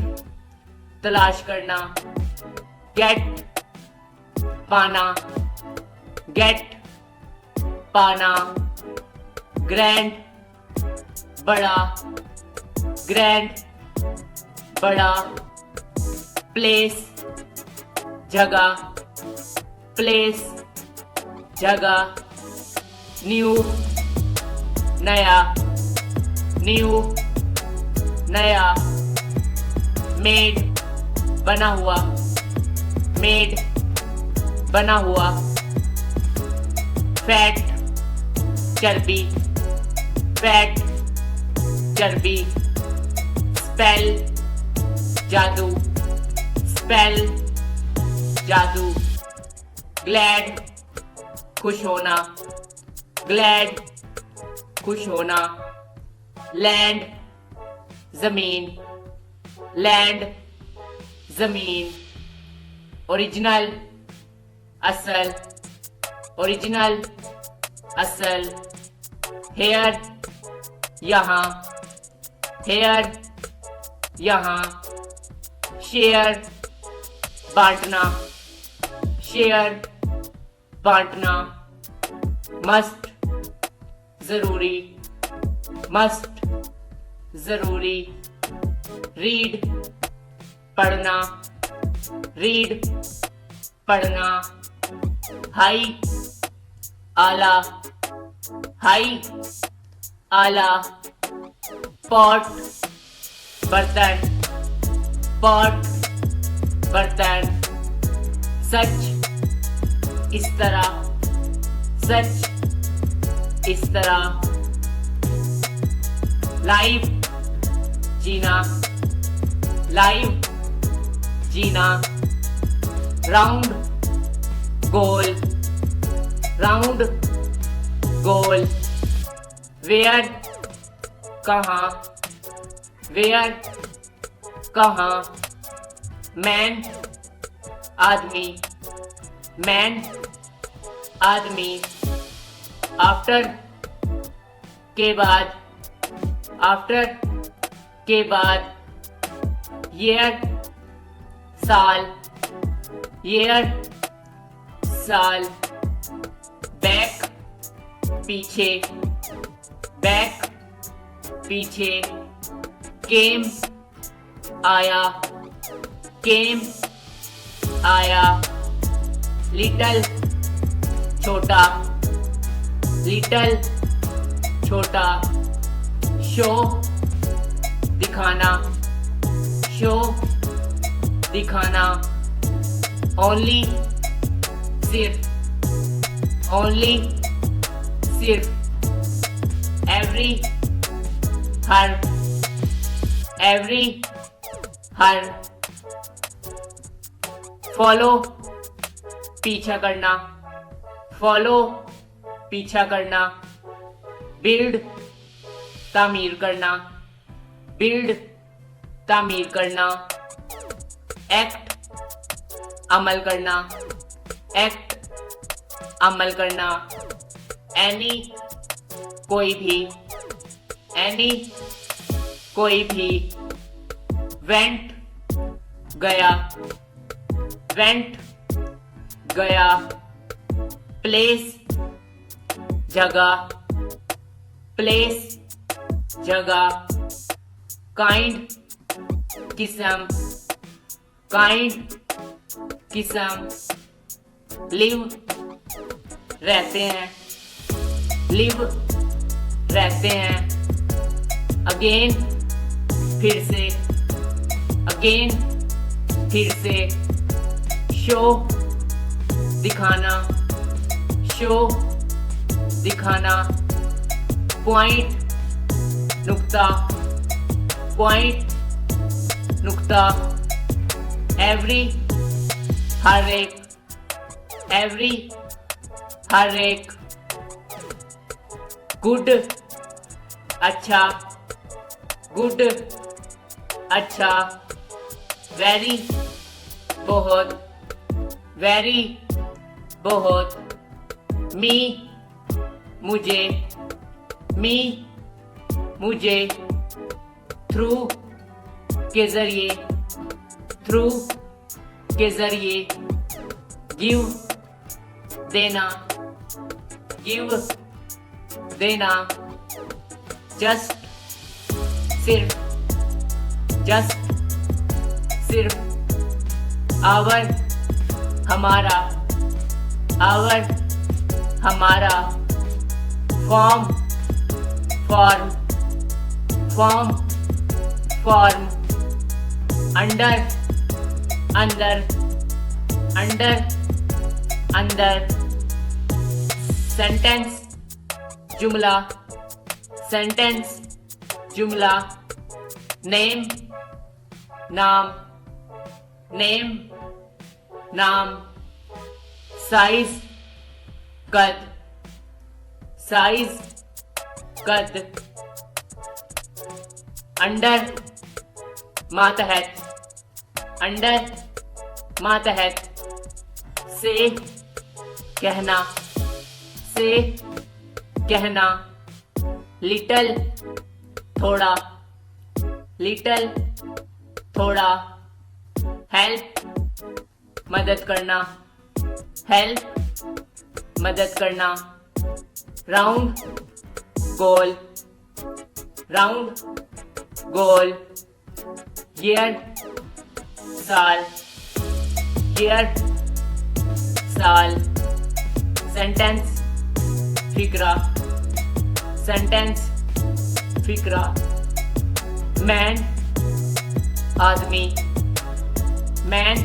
तलाश करना, गेट पाना, गेट पाना, ग्रैंड बड़ा, ग्रैंड बड़ा, प्लेस जगह, प्लेस जगह, न्यू नया, न्यू नया, मेड बना हुआ, मेड बना हुआ, फैट चर्बी, फैट चर्बी, स्पेल जादू, स्पेल जादू, ग्लैड खुश होना, ग्लैड खुश होना, लैंड जमीन, लैंड जमीन, ओरिजिनल असल, ओरिजिनल असल, हेयर यहाँ, हेयर यहाँ, शेयर बांटना, शेयर बांटना, मस्ट जरूरी, मस्ट जरूरी, रीड पढ़ना, रीड पढ़ना, हाई आला, हाई आला, पॉट बर्तन, पॉट बर्तन, सच इस तरह, सच इस तरह, लाइव जीना, लाइव जीना, राउंड गोल, राउंड गोल, वेयर कहाँ, वेयर कहाँ, मैन आदमी, मैन आदमी, आफ्टर के बाद, आफ्टर के बाद, ईयर साल, ईयर साल, बैक पीछे, बैक पीछे, केम आया, केम आया, लिटल छोटा, लिटल छोटा, शो दिखाना, शो दिखाना, ओनली सिर्फ, ओनली सिर्फ, एवरी हर, एवरी हर, फॉलो पीछा करना, फॉलो पीछा करना, बिल्ड तामीर करना, बिल्ड तामीर करना, एक्ट अमल करना, एक्ट अमल करना, एनी कोई भी, एनी कोई भी, वेंट गया, वेंट गया, प्लेस जगह, प्लेस जगह, काइंड किस्म, काइंड किस्म, लिव रहते हैं, लिव रहते हैं, अगेन फिर से, अगेन फिर से, शो दिखाना, शो दिखाना, पॉइंट नुक्ता, पॉइंट नुक्ता, एवरी हर एक, एवरी हर एक, गुड अच्छा, गुड अच्छा, वेरी बहुत, वेरी बहुत, मी मुझे, मी मुझे, थ्रू के जरिए, थ्रू के जरिए, गिव देना, गिव देना, जस्ट सिर्फ, जस्ट सिर्फ, आवर हमारा, आवर हमारा, form form, form form, under अंदर, अंडर अंदर, सेंटेंस जुमला, सेंटेंस जुमला, नेम नाम, नेम नाम, साइज कद, साइज कद, अंडर मातहत, अंडर मातहत, से कहना, से कहना, लिटल थोड़ा, लिटल थोड़ा, हेल्प मदद करना, हेल्प मदद करना, राउंड गोल, राउंड गोल, ईयर साल, ईयर साल, सेंटेंस फिक्रा, सेंटेंस फिक्रा, मैन आदमी, मैन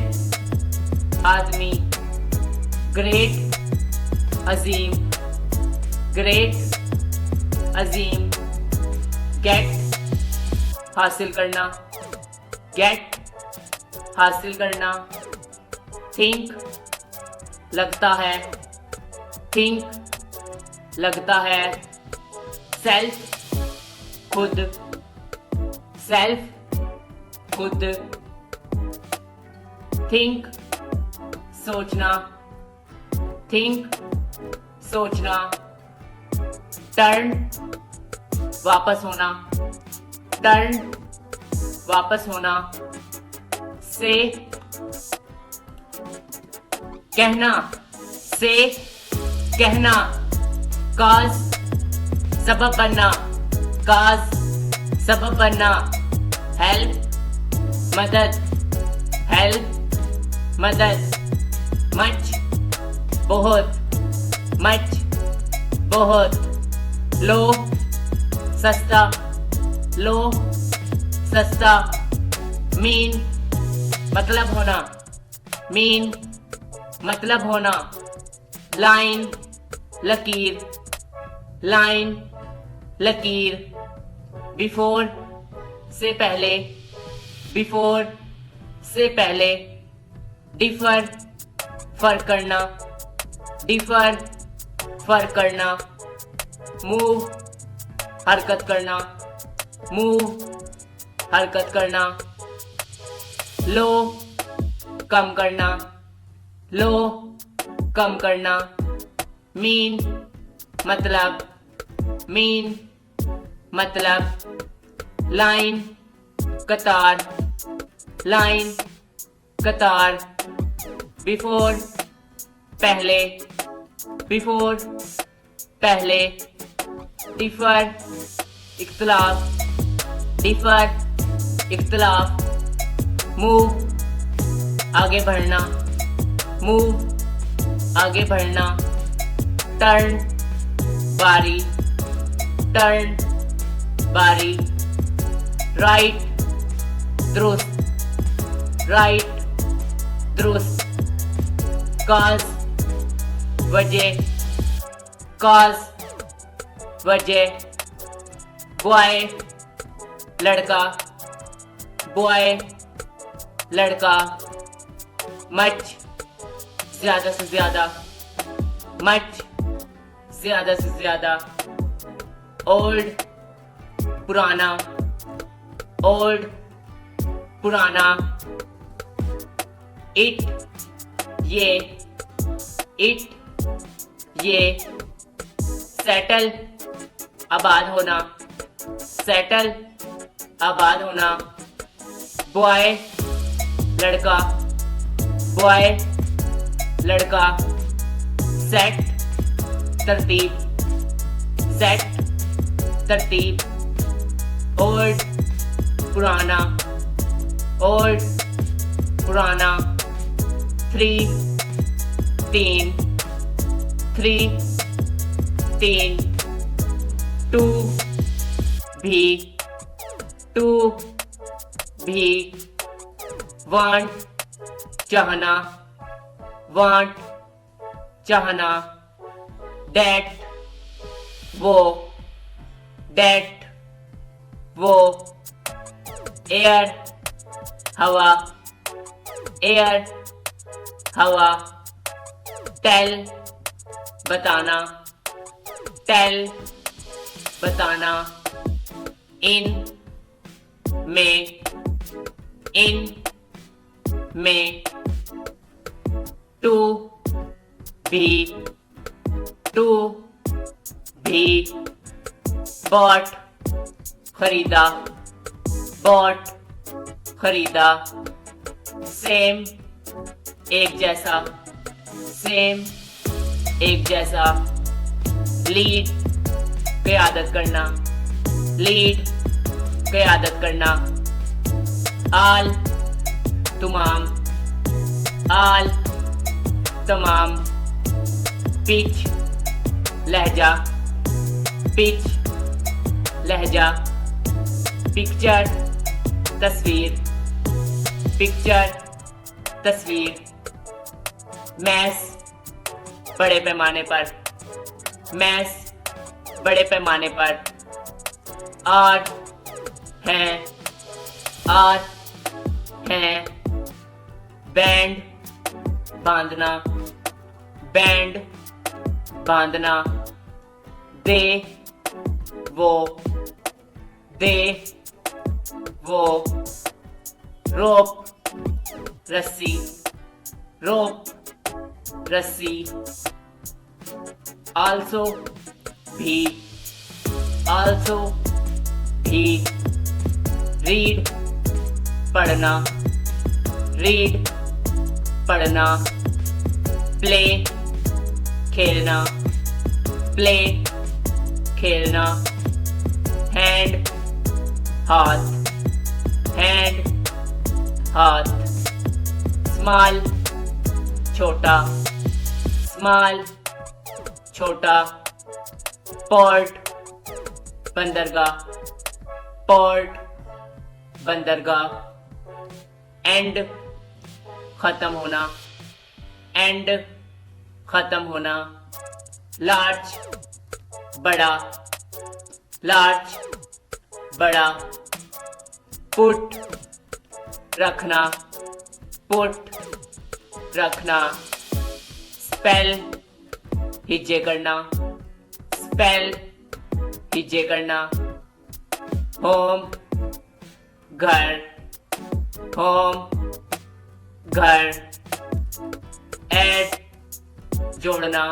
आदमी, ग्रेट अजीम, ग्रेट अजीम, गेट हासिल करना, गेट हासिल करना, थिंक लगता है, थिंक लगता है, सेल्फ खुद, सेल्फ खुद, थिंक सोचना, थिंक सोचना, टर्न वापस होना, टर्न वापस होना, से कहना, से कहना, काज सबब बनना, काज सबब बनना, हेल्प मदद, हेल्प मदद, मच बहुत, मच बहुत, लो सस्ता, लो सस्ता, मीन मतलब होना, मीन मतलब होना, लाइन लकीर, लाइन लकीर, बिफोर से पहले, बिफोर से पहले, डिफर फर्क करना, डिफर फर्क करना, मूव हरकत करना, मूव हरकत करना, लो कम करना, लो कम करना, मीन मतलब, मीन मतलब, लाइन कतार, लाइन कतार, बिफोर पहले, बिफोर पहले, डिफर इख्तलाफ, डिफर इख्तलाफ, मूव आगे बढ़ना, मूव आगे बढ़ना, टर्न बारी, टर्न बारी, राइट दुरुस्त, राइट दुरुस्त, काज वजह, काज वजह, बॉय लड़का, बॉय लड़का, मच ज्यादा से ज्यादा, मच ज्यादा से ज्यादा, ओल्ड पुराना, ओल्ड पुराना, इट ये, इट ये, सेटल आबाद होना, सेटल आबाद होना, बॉय लड़का, बॉय लड़का, सेट तरतीब, सेट तरतीब, ओल्ड पुराना, ओल्ड पुराना, थ्री तीन, थ्री तीन, टू भी, टू भी, वांट चाहना, वांट चाहना, डेट वो, डेट वो, एयर हवा, एयर हवा, टेल बताना, टेल बताना, इन में, इन में, टू भी, टू भी, बॉट खरीदा, बॉट खरीदा, सेम एक जैसा, सेम एक जैसा, लीड क़यादत करना, लीड क़यादत करना, आल तमाम, आल तमाम, पिच लहजा, पिच लहजा, पिक्चर तस्वीर, पिक्चर तस्वीर, मैस बड़े पैमाने पर, मैस बड़े पैमाने पर, आर हैं, आर हैं, बैंड बांधना, बैंड बांधना, दे वो, दे वो, रोप रस्सी, रोप रस्सी, आल्सो भी, आल्सो भी, रीड पढ़ना, रीड पढ़ना, प्ले खेलना, प्ले खेलना, हैंड हाथ, हैंड हाथ, स्मॉल छोटा, स्मॉल छोटा, पोर्ट बंदरगाह, पोर्ट बंदरगाह, एंड खत्म होना, एंड खत्म होना, लार्ज बड़ा, लार्ज बड़ा, पुट रखना, पुट रखना, स्पेल हिज्जे करना, स्पेल हिज्जे करना, होम घर, होम घर, ऐड जोड़ना,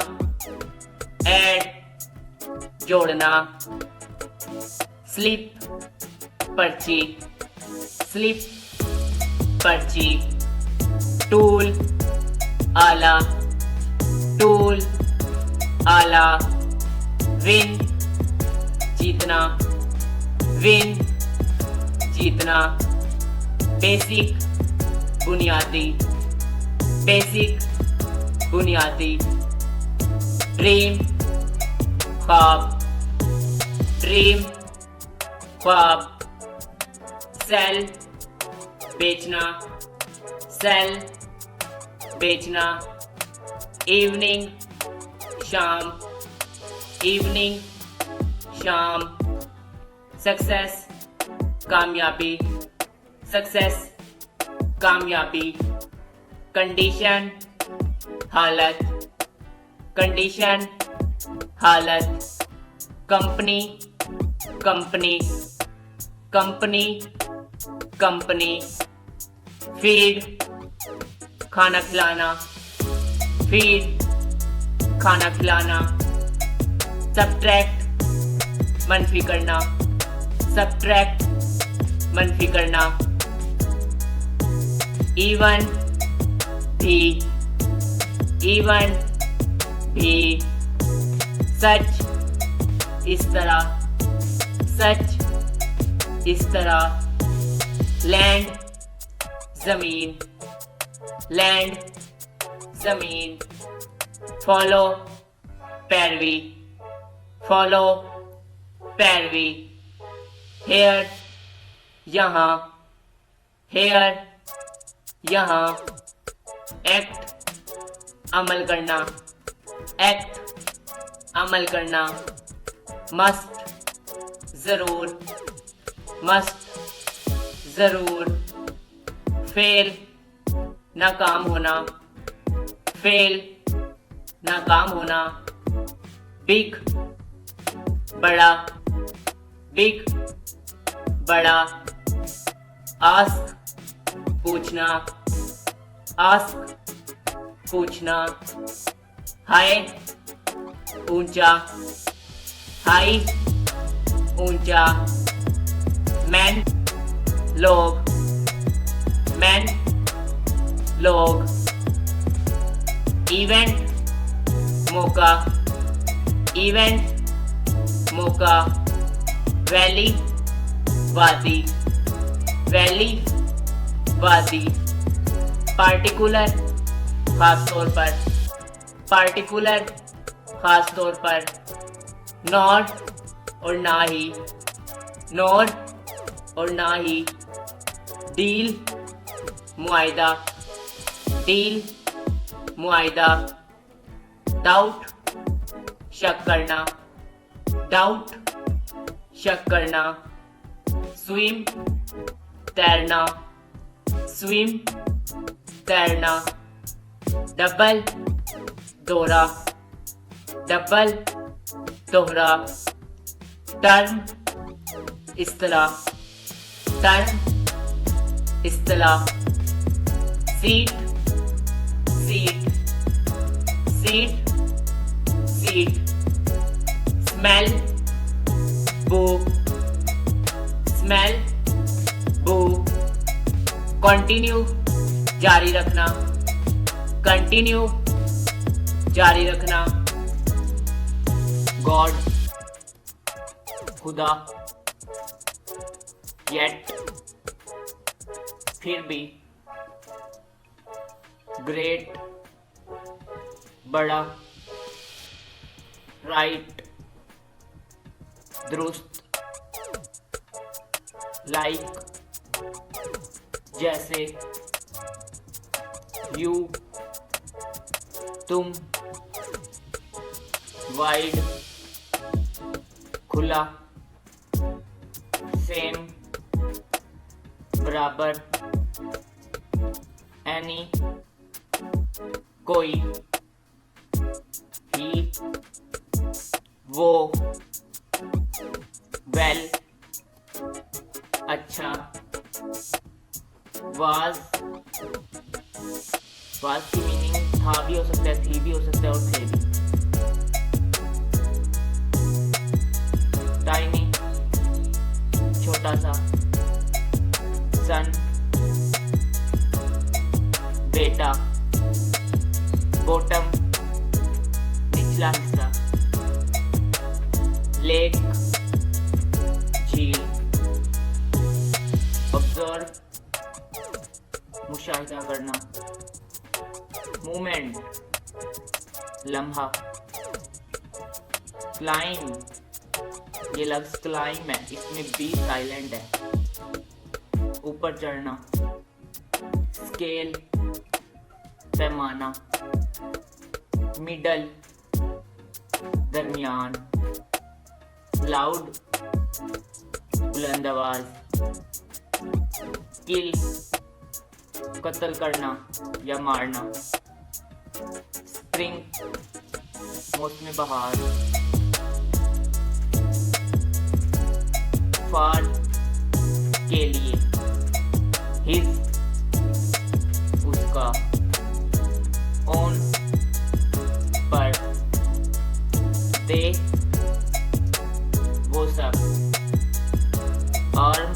ऐड जोड़ना, स्लिप पर्ची, स्लिप पर्ची, टूल आला, टूल आला, विन जीतना, विन जीतना, बेसिक बुनियादी, बेसिक बुनियादी, ड्रीम ख्वाब, ड्रीम ख्वाब, सेल बेचना, सेल बेचना, इवनिंग शाम, इवनिंग शाम, सक्सेस कामयाबी, सक्सेस कामयाबी, कंडीशन हालत, कंडीशन हालत, company company, company company, feed खाना खिलाना, फीड खाना खिलाना, सब्ट्रैक्ट मनफी करना, सब्ट्रैक्ट मनफी करना, इवन भी, इवन भी, सच इस तरह, सच इस तरह, लैंड जमीन, लैंड जमीन, फॉलो पैरवी, फॉलो पैरवी, हेयर यहाँ, हेयर यहाँ, एक्ट अमल करना, एक्ट अमल करना, मस्ट जरूर, मस्ट जरूर, फेल नाकाम होना, फेल नाकाम होना, बिग बड़ा, बिग बड़ा, आस्क पूछना, आस्क पूछना, हाय ऊंचा, हाई ऊंचा, मैन लोग, मैन लोग, इवेंट मौका, इवेंट मौका, वैली वादी, वैली वादी, पार्टिकुलर खास तौर पर, पार्टिकुलर खास तौर पर, नॉट और ना ही, नॉट और ना ही, डील मुआयदा, डील मुआयदा, डाउट शक करना, डाउट शक करना, स्विम तैरना, स्विम तैरना, डबल दोहरा, डबल दोहरा, टर्म इस्तेलाह, टर्म इस्तेलाह, seat seat seat seat, smell बू, स्मेल बू, कंटिन्यू जारी रखना, कंटिन्यू जारी रखना, गॉड खुदा, येट फिर भी, ग्रेट बड़ा, राइट दुरुस्त, लाइक जैसे, यू तुम, वाइड खुला, सेम बराबर, एनी कोई, ही, वो, वेल, अच्छा, वाज की मीनिंग था भी हो सकता है, थी भी हो सकता है और थे भी। टाइनी, छोटा सा। सन, बेटा। बॉटम, निचला हिस्सा। लेक, झील। ऑब्जर्व, मुशाहिदा करना। मूवमेंट, लम्हा। क्लाइम, ये लफ्ज क्लाइम है, इसमें बी साइलेंट है। ऊपर चढ़ना। स्केल, पैमाना। मिडल, दरमियान। लाउड, बुलंद आवाज। किल, कत्ल करना या मारना। स्प्रिंग, मौसम बहार। फार, के लिए। हिज, उसका। ऑन, पर। दे, वो सब। आर्म,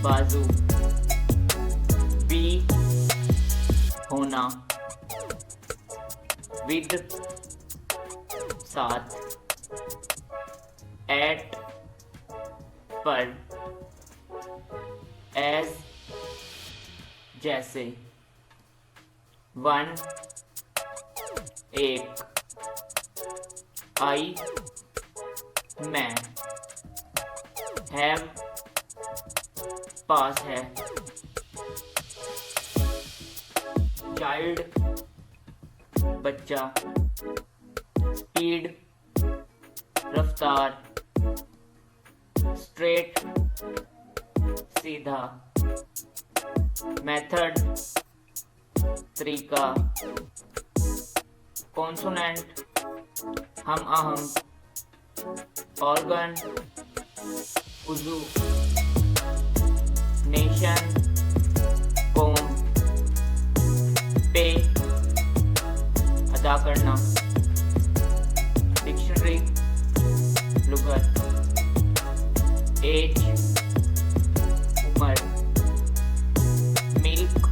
बाजू। बी, होना। विद, साथ। एट, पर। एज, जैसे। वन, एक। आई, मैं। हैव, पास है। चाइल्ड, बच्चा। स्पीड, रफ्तार। स्ट्रेट, सीधा। मेथड, तरीका। कॉन्सोनेंट, हम आहंग। ऑर्गन, उज़ू। नेशन, कौम। पे, अदा करना। डिक्शनरी, लुगत। एज, उम्र। मिल्क,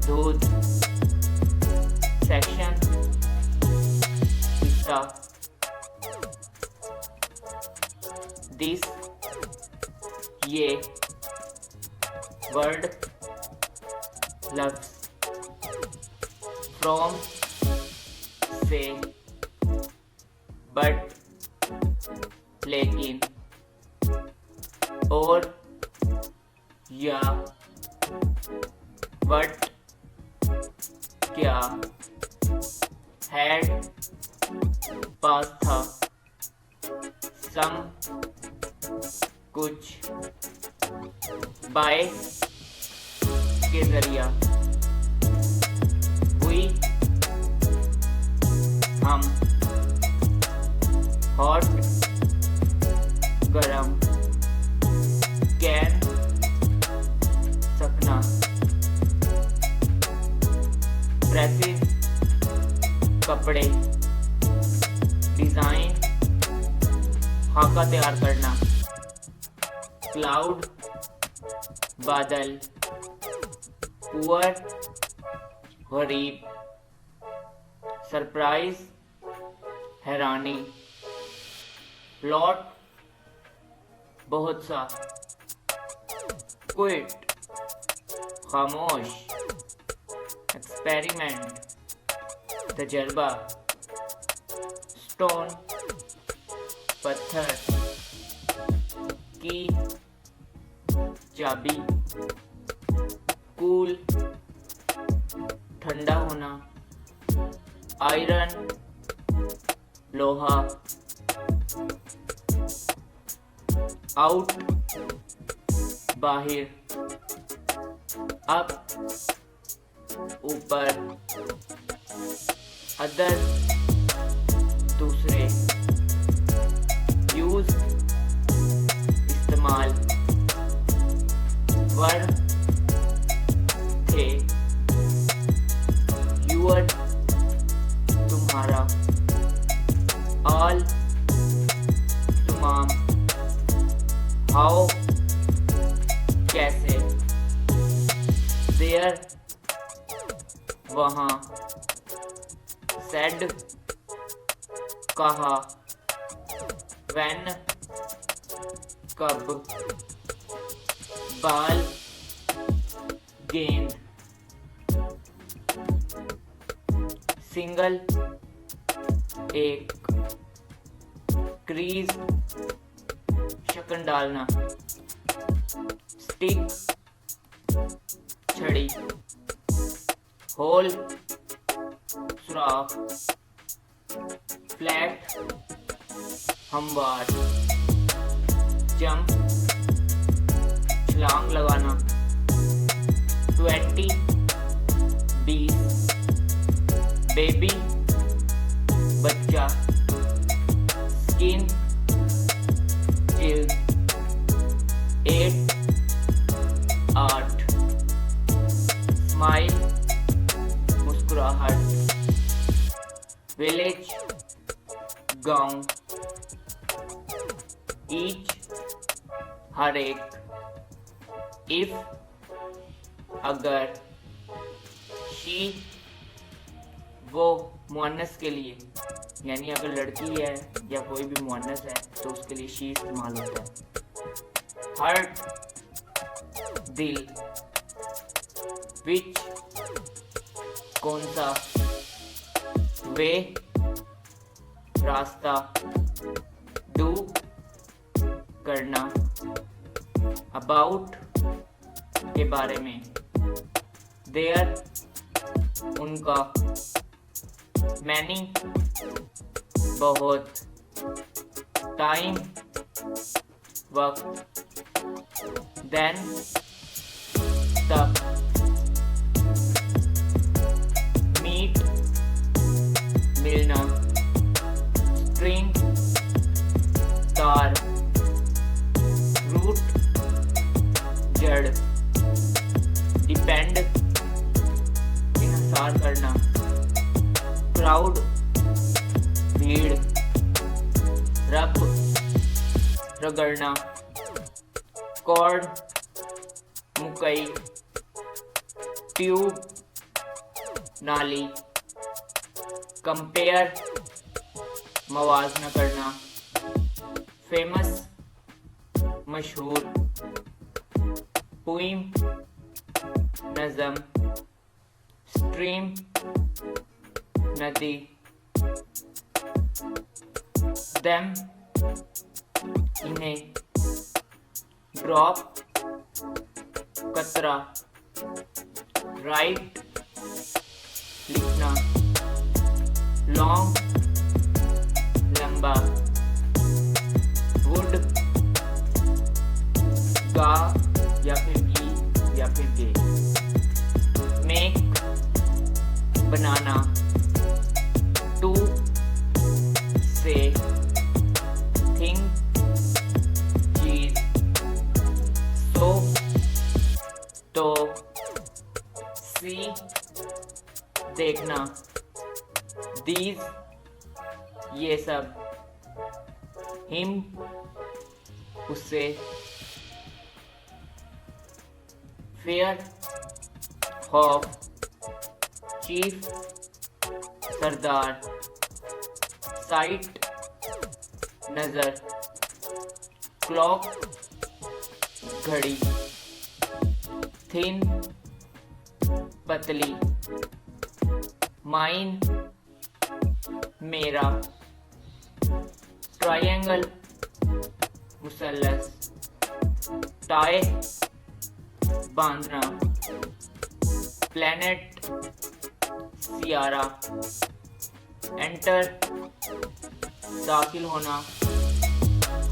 दूध। सेक्शन, हिस्सा। दिस, ये। वर्ड, लफ्ज। फ्रॉम, से। बट, लेकिन। और, या। बट, क्या। हैड, पास था। सम, कुछ। बाय, के जरिया। हुई, हम। हॉट, गरम। कैन, सकना। ड्रेसेस, कपड़े। डिजाइन, खाका तैयार करना। क्लाउड, बादल। पुअर, गरीब। सरप्राइज, हैरानी। लॉट, बहुत सा। क्विट, खामोश। एक्सपेरिमेंट, तजर्बा। स्टोन, पत्थर। की, चाबी। कूल, ठंडा होना। आयरन, लोहा। आउट, बाहर। अप, ऊपर, अदर दूसरे, यूज इस्तेमाल, वर थे, यूअर तुम्हारा, ऑल तमाम, हाउ कैसे, देयर वहाँ, सेड कहा, व्हेन कब, बाल गेंद, सिंगल एक, क्रीज शकन डालना, स्टिक छड़ी, होल सुराख, फ्लैट हमवार, जंप छलांग लगाना, 20 20, बेबी बच्चा, स्किन जिल्द, 8 8, स्माइल मुस्कुराहट, विलेज गांव, ईच हर एक, इफ अगर, शी वो मुअन्नस के लिए, यानी अगर लड़की है या कोई भी मुअन्नस है तो उसके लिए शी इस्तेमाल होता है। हर्ट दिल, विच कौन सा, वे रास्ता, डू करना, अबाउट के बारे में, देयर उनका, मैनी बहुत, टाइम वक्त, देन तब, मीट मिलना, स्ट्रिंग तार, रूट जड़, डिपेंड इन्हिसार करना, क्राउड भीड़, रब रगड़ना, कॉर्ड मुकई, ट्यूब नाली, कंपेयर मवाजना करना, फेमस मशहूर, पोइम नज़म, स्ट्रीम नदी, देम इन्हें, ड्रॉप कतरा, राइट लिखना, लॉन्ग लंबा, वुड गा या फिर गी या फिर गे, मेक बनाना, टू से, थिंग चीज, सो तो, सी देखना, दीज ये सब, हिम उससे, फेयर खौफ, चीफ सरदार, साइट नजर, क्लॉक घड़ी, थिन पतली, माइन मेरा, ट्रायंगल मुसल्लस, टाई बांधना, प्लेनेट सियारा, एंटर दाखिल होना,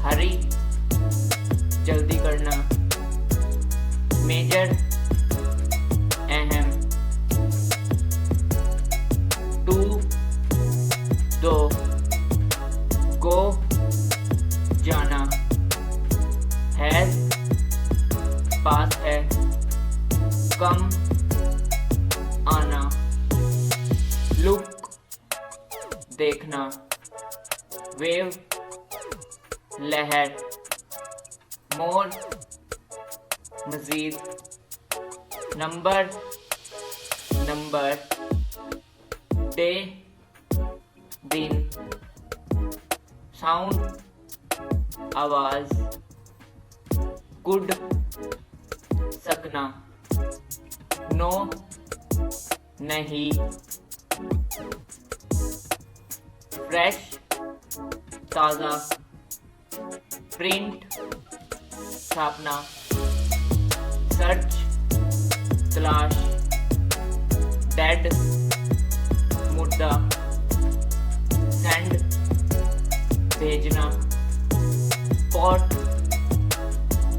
हरी जल्दी करना, मेजर अहम, कम आना, लुक देखना, वेव लहर, मोर मजीद, नंबर डे दिन, साउंड आवाज, गुड सकना, नो नहीं, फ्रेश ताज़ा, प्रिंट छापना, सर्च तलाश, डेड मुर्दा, सेंड भेजना, स्पॉट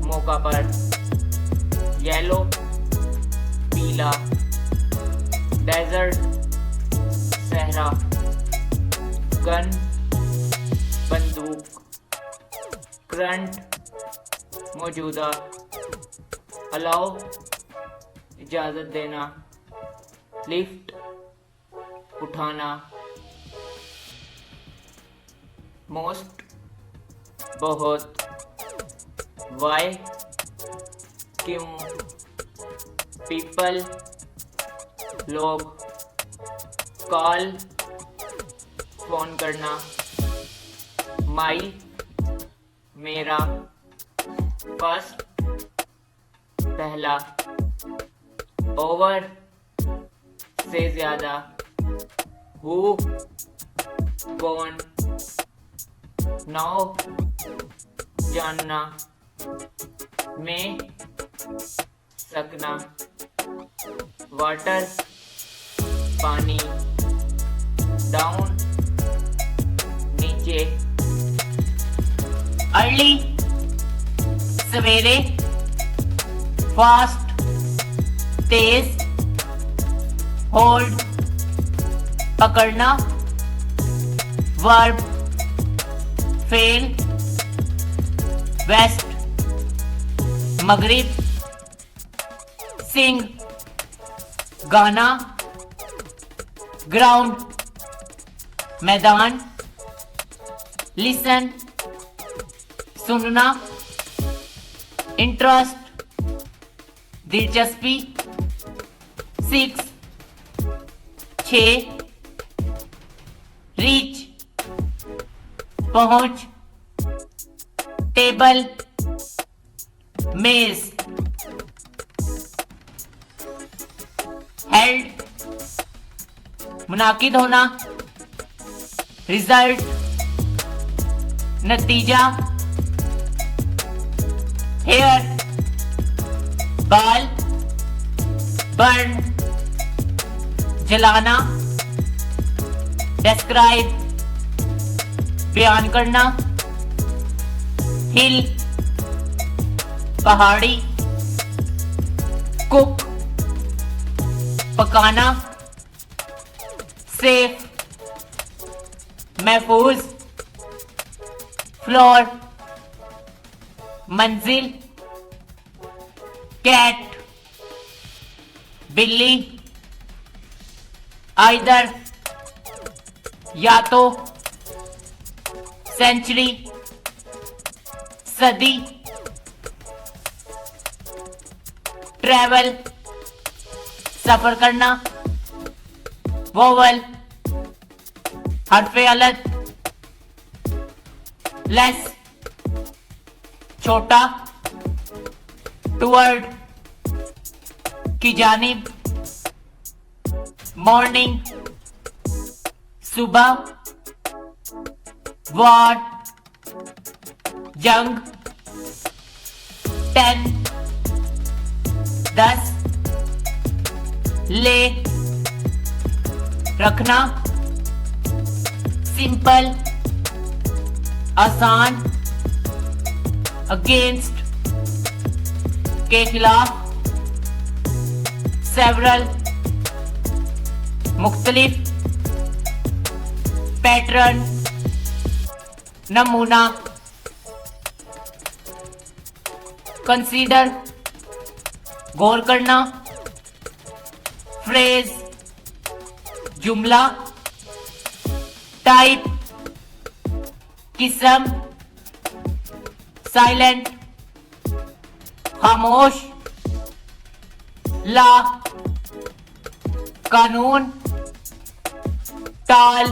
मौका पर, येलो पीला, डेजर्ट सहरा, गन बंदूक, करंट मौजूदा, अलाउ इजाजत देना, लिफ्ट उठाना, मोस्ट बहुत, वाई क्यों, पीपल लोग, कॉल फोन करना, माई मेरा, फर्स्ट पहला, ओवर से ज्यादा, हु कौन, नाउ जानना, में सकना, वाटर पानी, डाउन नीचे, अर्ली सवेरे, फास्ट तेज, होल्ड पकड़ना, वर्ब फेल, वेस्ट मगरिब, सिंग गाना, ग्राउंड मैदान, लिसन सुनना, इंटरेस्ट दिलचस्पी, 6 6, रीच पहुंच, टेबल मेज, हेल्ड मुनाकिद होना, रिजल्ट नतीजा, हेयर बाल, बर्न जलाना, डिस्क्राइब बयान करना, हिल पहाड़ी, कुक पकाना, सेफ महफूज, फ्लोर मंजिल, कैट बिल्ली, आइदर या तो, सेंचुरी सदी, ट्रैवल सफर करना, वोवल हरफे अलग, लेस छोटा, टुवर्ड की जानिब, मॉर्निंग सुबह, वार जंग, 10 10, ले रखना, सिंपल आसान, अगेंस्ट के खिलाफ, सेवरल मुख्तलिफ, पैटर्न नमूना, कंसीडर गौर करना, फ्रेज जुमला, टाइप किस्म, साइलेंट खामोश, ला कानून, टाल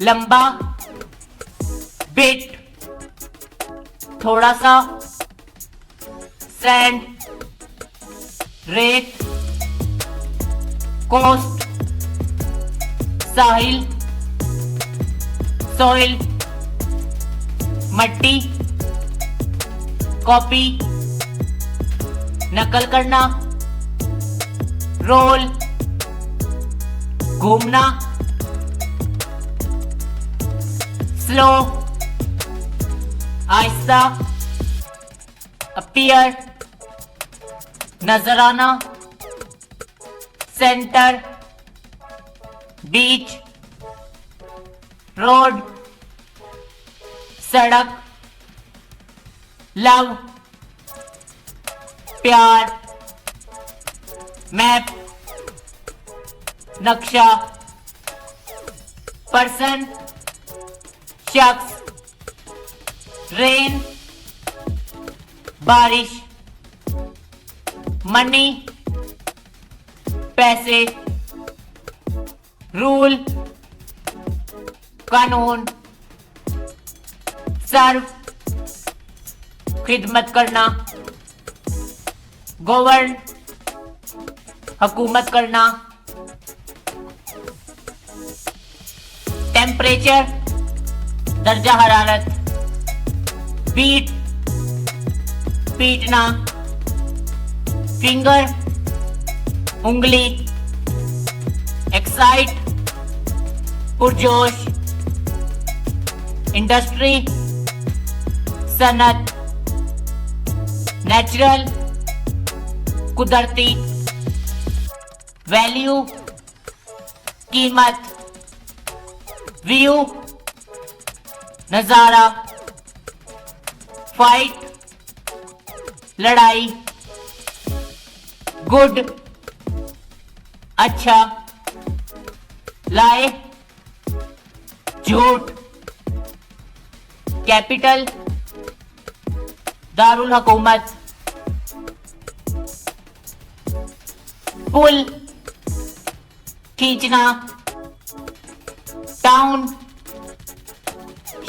लंबा, बिट थोड़ा सा, सैंड रेत, कोस्ट साहिल, सॉइल मट्टी, कॉपी नकल करना, रोल घूमना, स्लो आहिस्ता, अपीयर नजर आना, सेंटर बीच, रोड सड़क, लव प्यार, मैप नक्शा, पर्सन शख्स, रेन बारिश, मनी पैसे, रूल कानून, सर्व खिदमत करना, गवर्न हुकूमत करना, टेम्परेचर दर्जा हरारत, बीट पीटना, फिंगर उंगली, एक्साइट पुरजोश, इंडस्ट्री सनत, नेचुरल कुदरती, वैल्यू कीमत, व्यू नजारा, फाइट लड़ाई, गुड अच्छा, लाए झूठ, कैपिटल दारुल हुकूमत, पुल खींचना, टाउन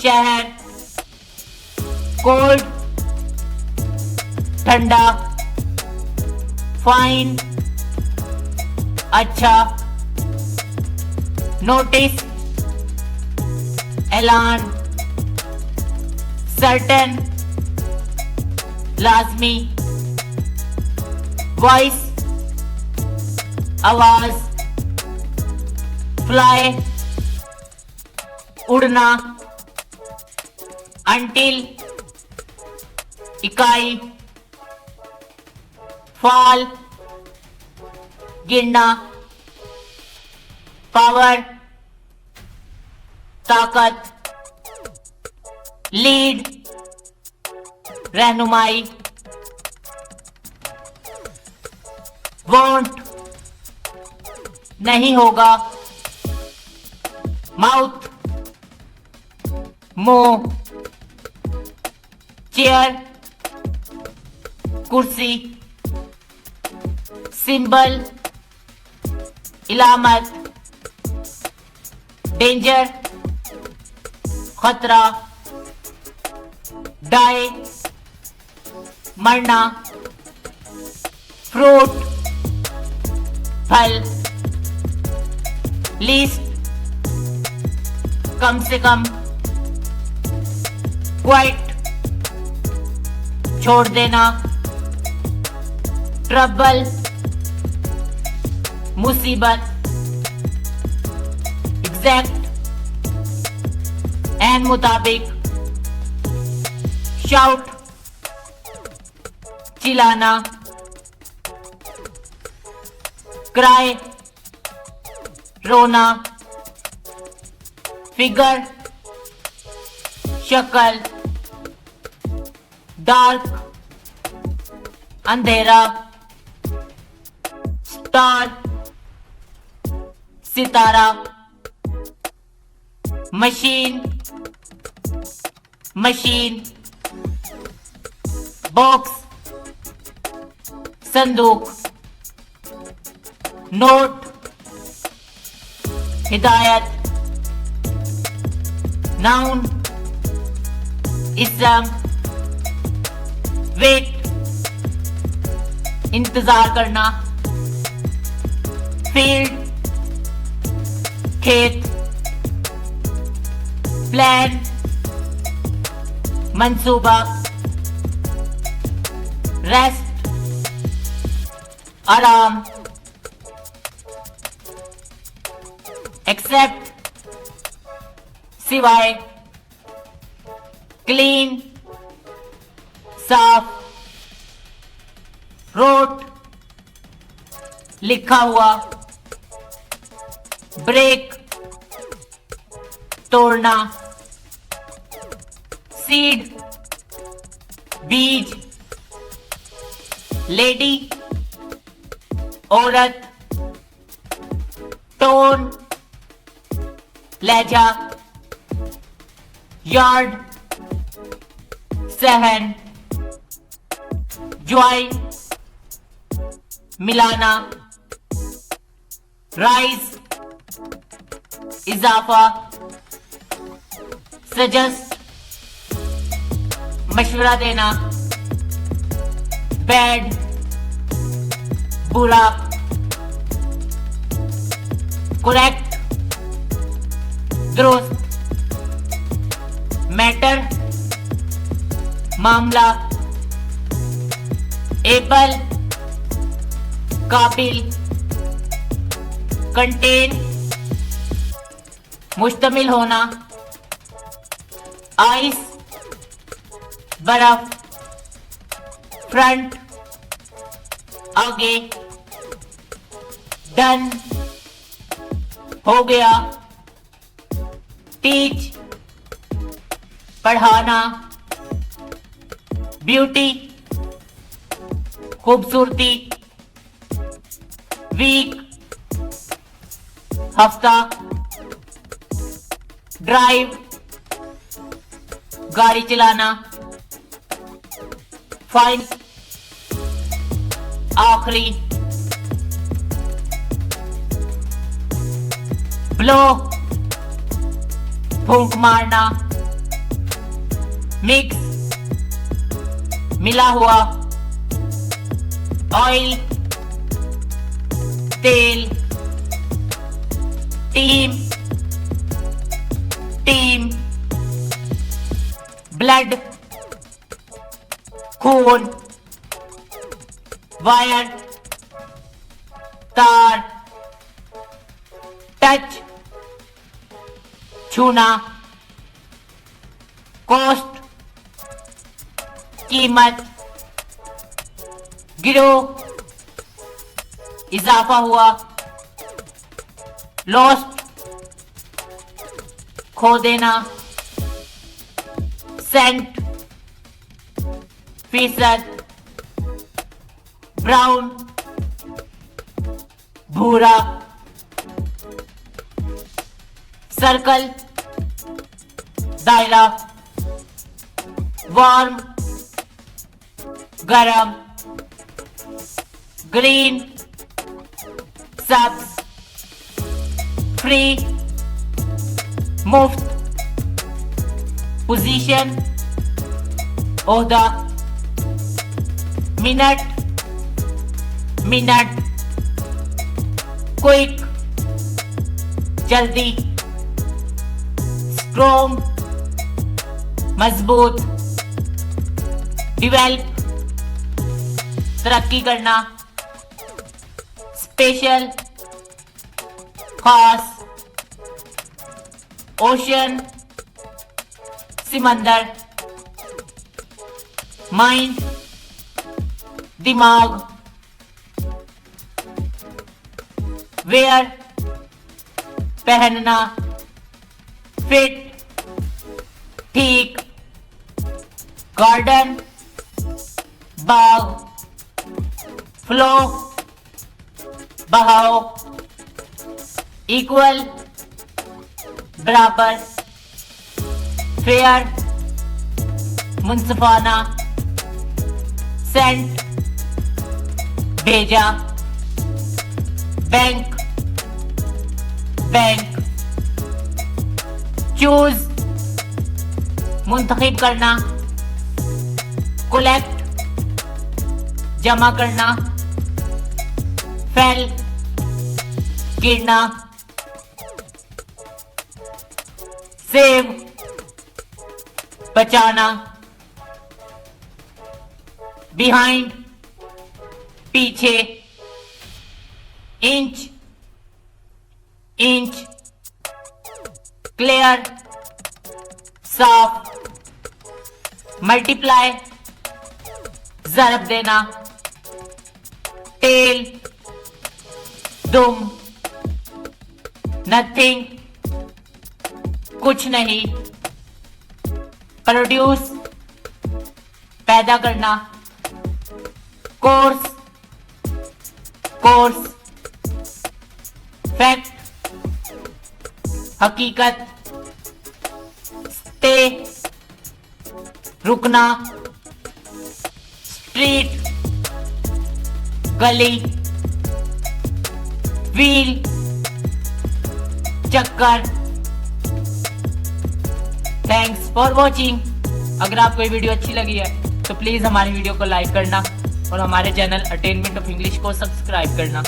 शहर, कोल्ड ठंडा, फाइन अच्छा, नोटिस ऐलान, सर्टेन लाजमी, वॉइस आवाज, फ्लाई उड़ना, अंटिल इकाई, फॉल गिरना, पावर ताकत, लीड रहनुमाई, वोंट नहीं होगा, माउथ मुंह, चेयर कुर्सी, सिंबल इलामत, डेंजर खतरा, डाई मरना, फ्रूट फल, लीस्ट कम से कम, क्वाइट छोड़ देना, ट्रबल मुसीबत, एग्जैक्ट एन मुताबिक, शाउट चिल्लाना, क्राई रोना, फिगर शक्ल, डार्क अंधेरा, स्टार सितारा, मशीन मशीन, बॉक्स संदूक, नोट हिदायत, नाउन इसम, वेट इंतजार करना, फील्ड खेत, प्लान मंसूबा, रेस्ट आराम, एक्सेप्ट सिवाय, क्लीन साफ, रोट लिखा हुआ, ब्रेक तोड़ना, सीड बीज, लेडी औरत, टोन लहजा, यार्ड सहन, ज्वाई मिलाना, राइस इजाफा, सजेस्ट मशवरा देना, बैड बुरा, करेक्ट दुरुस्त, मैटर मामला, एबल काबिल, कंटेन मुश्तमिल होना, आइस बर्फ, फ्रंट आगे, डन हो गया, टीच पढ़ाना, ब्यूटी खूबसूरती, वीक हफ्ता, ड्राइव गाड़ी चलाना, फाइन आखिरी, ब्लो फूंक मारना, मिक्स मिला हुआ, ऑयल तेल, टीम टीम, ब्लड खून, वायर तार, टच छूना, कॉस्ट कीमत, गिरोह इजाफा हुआ, लॉस्ट खो देना, सेंट फीसद, ब्राउन भूरा, सर्कल दायरा, वार्म गरम, ग्रीन सब्ज, फ्री मुफ्त, पोजीशन ओहदा, मिनट मिनट, क्विक जल्दी, स्ट्रॉन्ग मजबूत, डिवेल्प तरक्की करना, स्पेशल खास, ओशन सिमंदर, माइंड दिमाग, वेयर पहनना, फिट ठीक, गार्डन बाग, फ्लो बहाओ, इक्वल, बराबर, फेयर, मुंसफाना, सेंट, भेजा, बैंक, बैंक, चूज, मुंतखब करना, कलेक्ट, जमा करना, फेल, गिरना, सेव, बचाना, बिहाइंड, पीछे, इंच, इंच, क्लियर, साफ, मल्टीप्लाई, ज़रब देना, टेल, दुम, नथिंग, कुछ नहीं, प्रोड्यूस, पैदा करना, कोर्स, कोर्स, फैक्ट, हकीकत, स्टे, रुकना, स्ट्रीट, गली, व्हील, चक्कर। Thanks for watching. अगर आपको ये वीडियो अच्छी लगी है तो प्लीज हमारी वीडियो को लाइक करना और हमारे चैनल अटेनमेंट ऑफ इंग्लिश को सब्सक्राइब करना।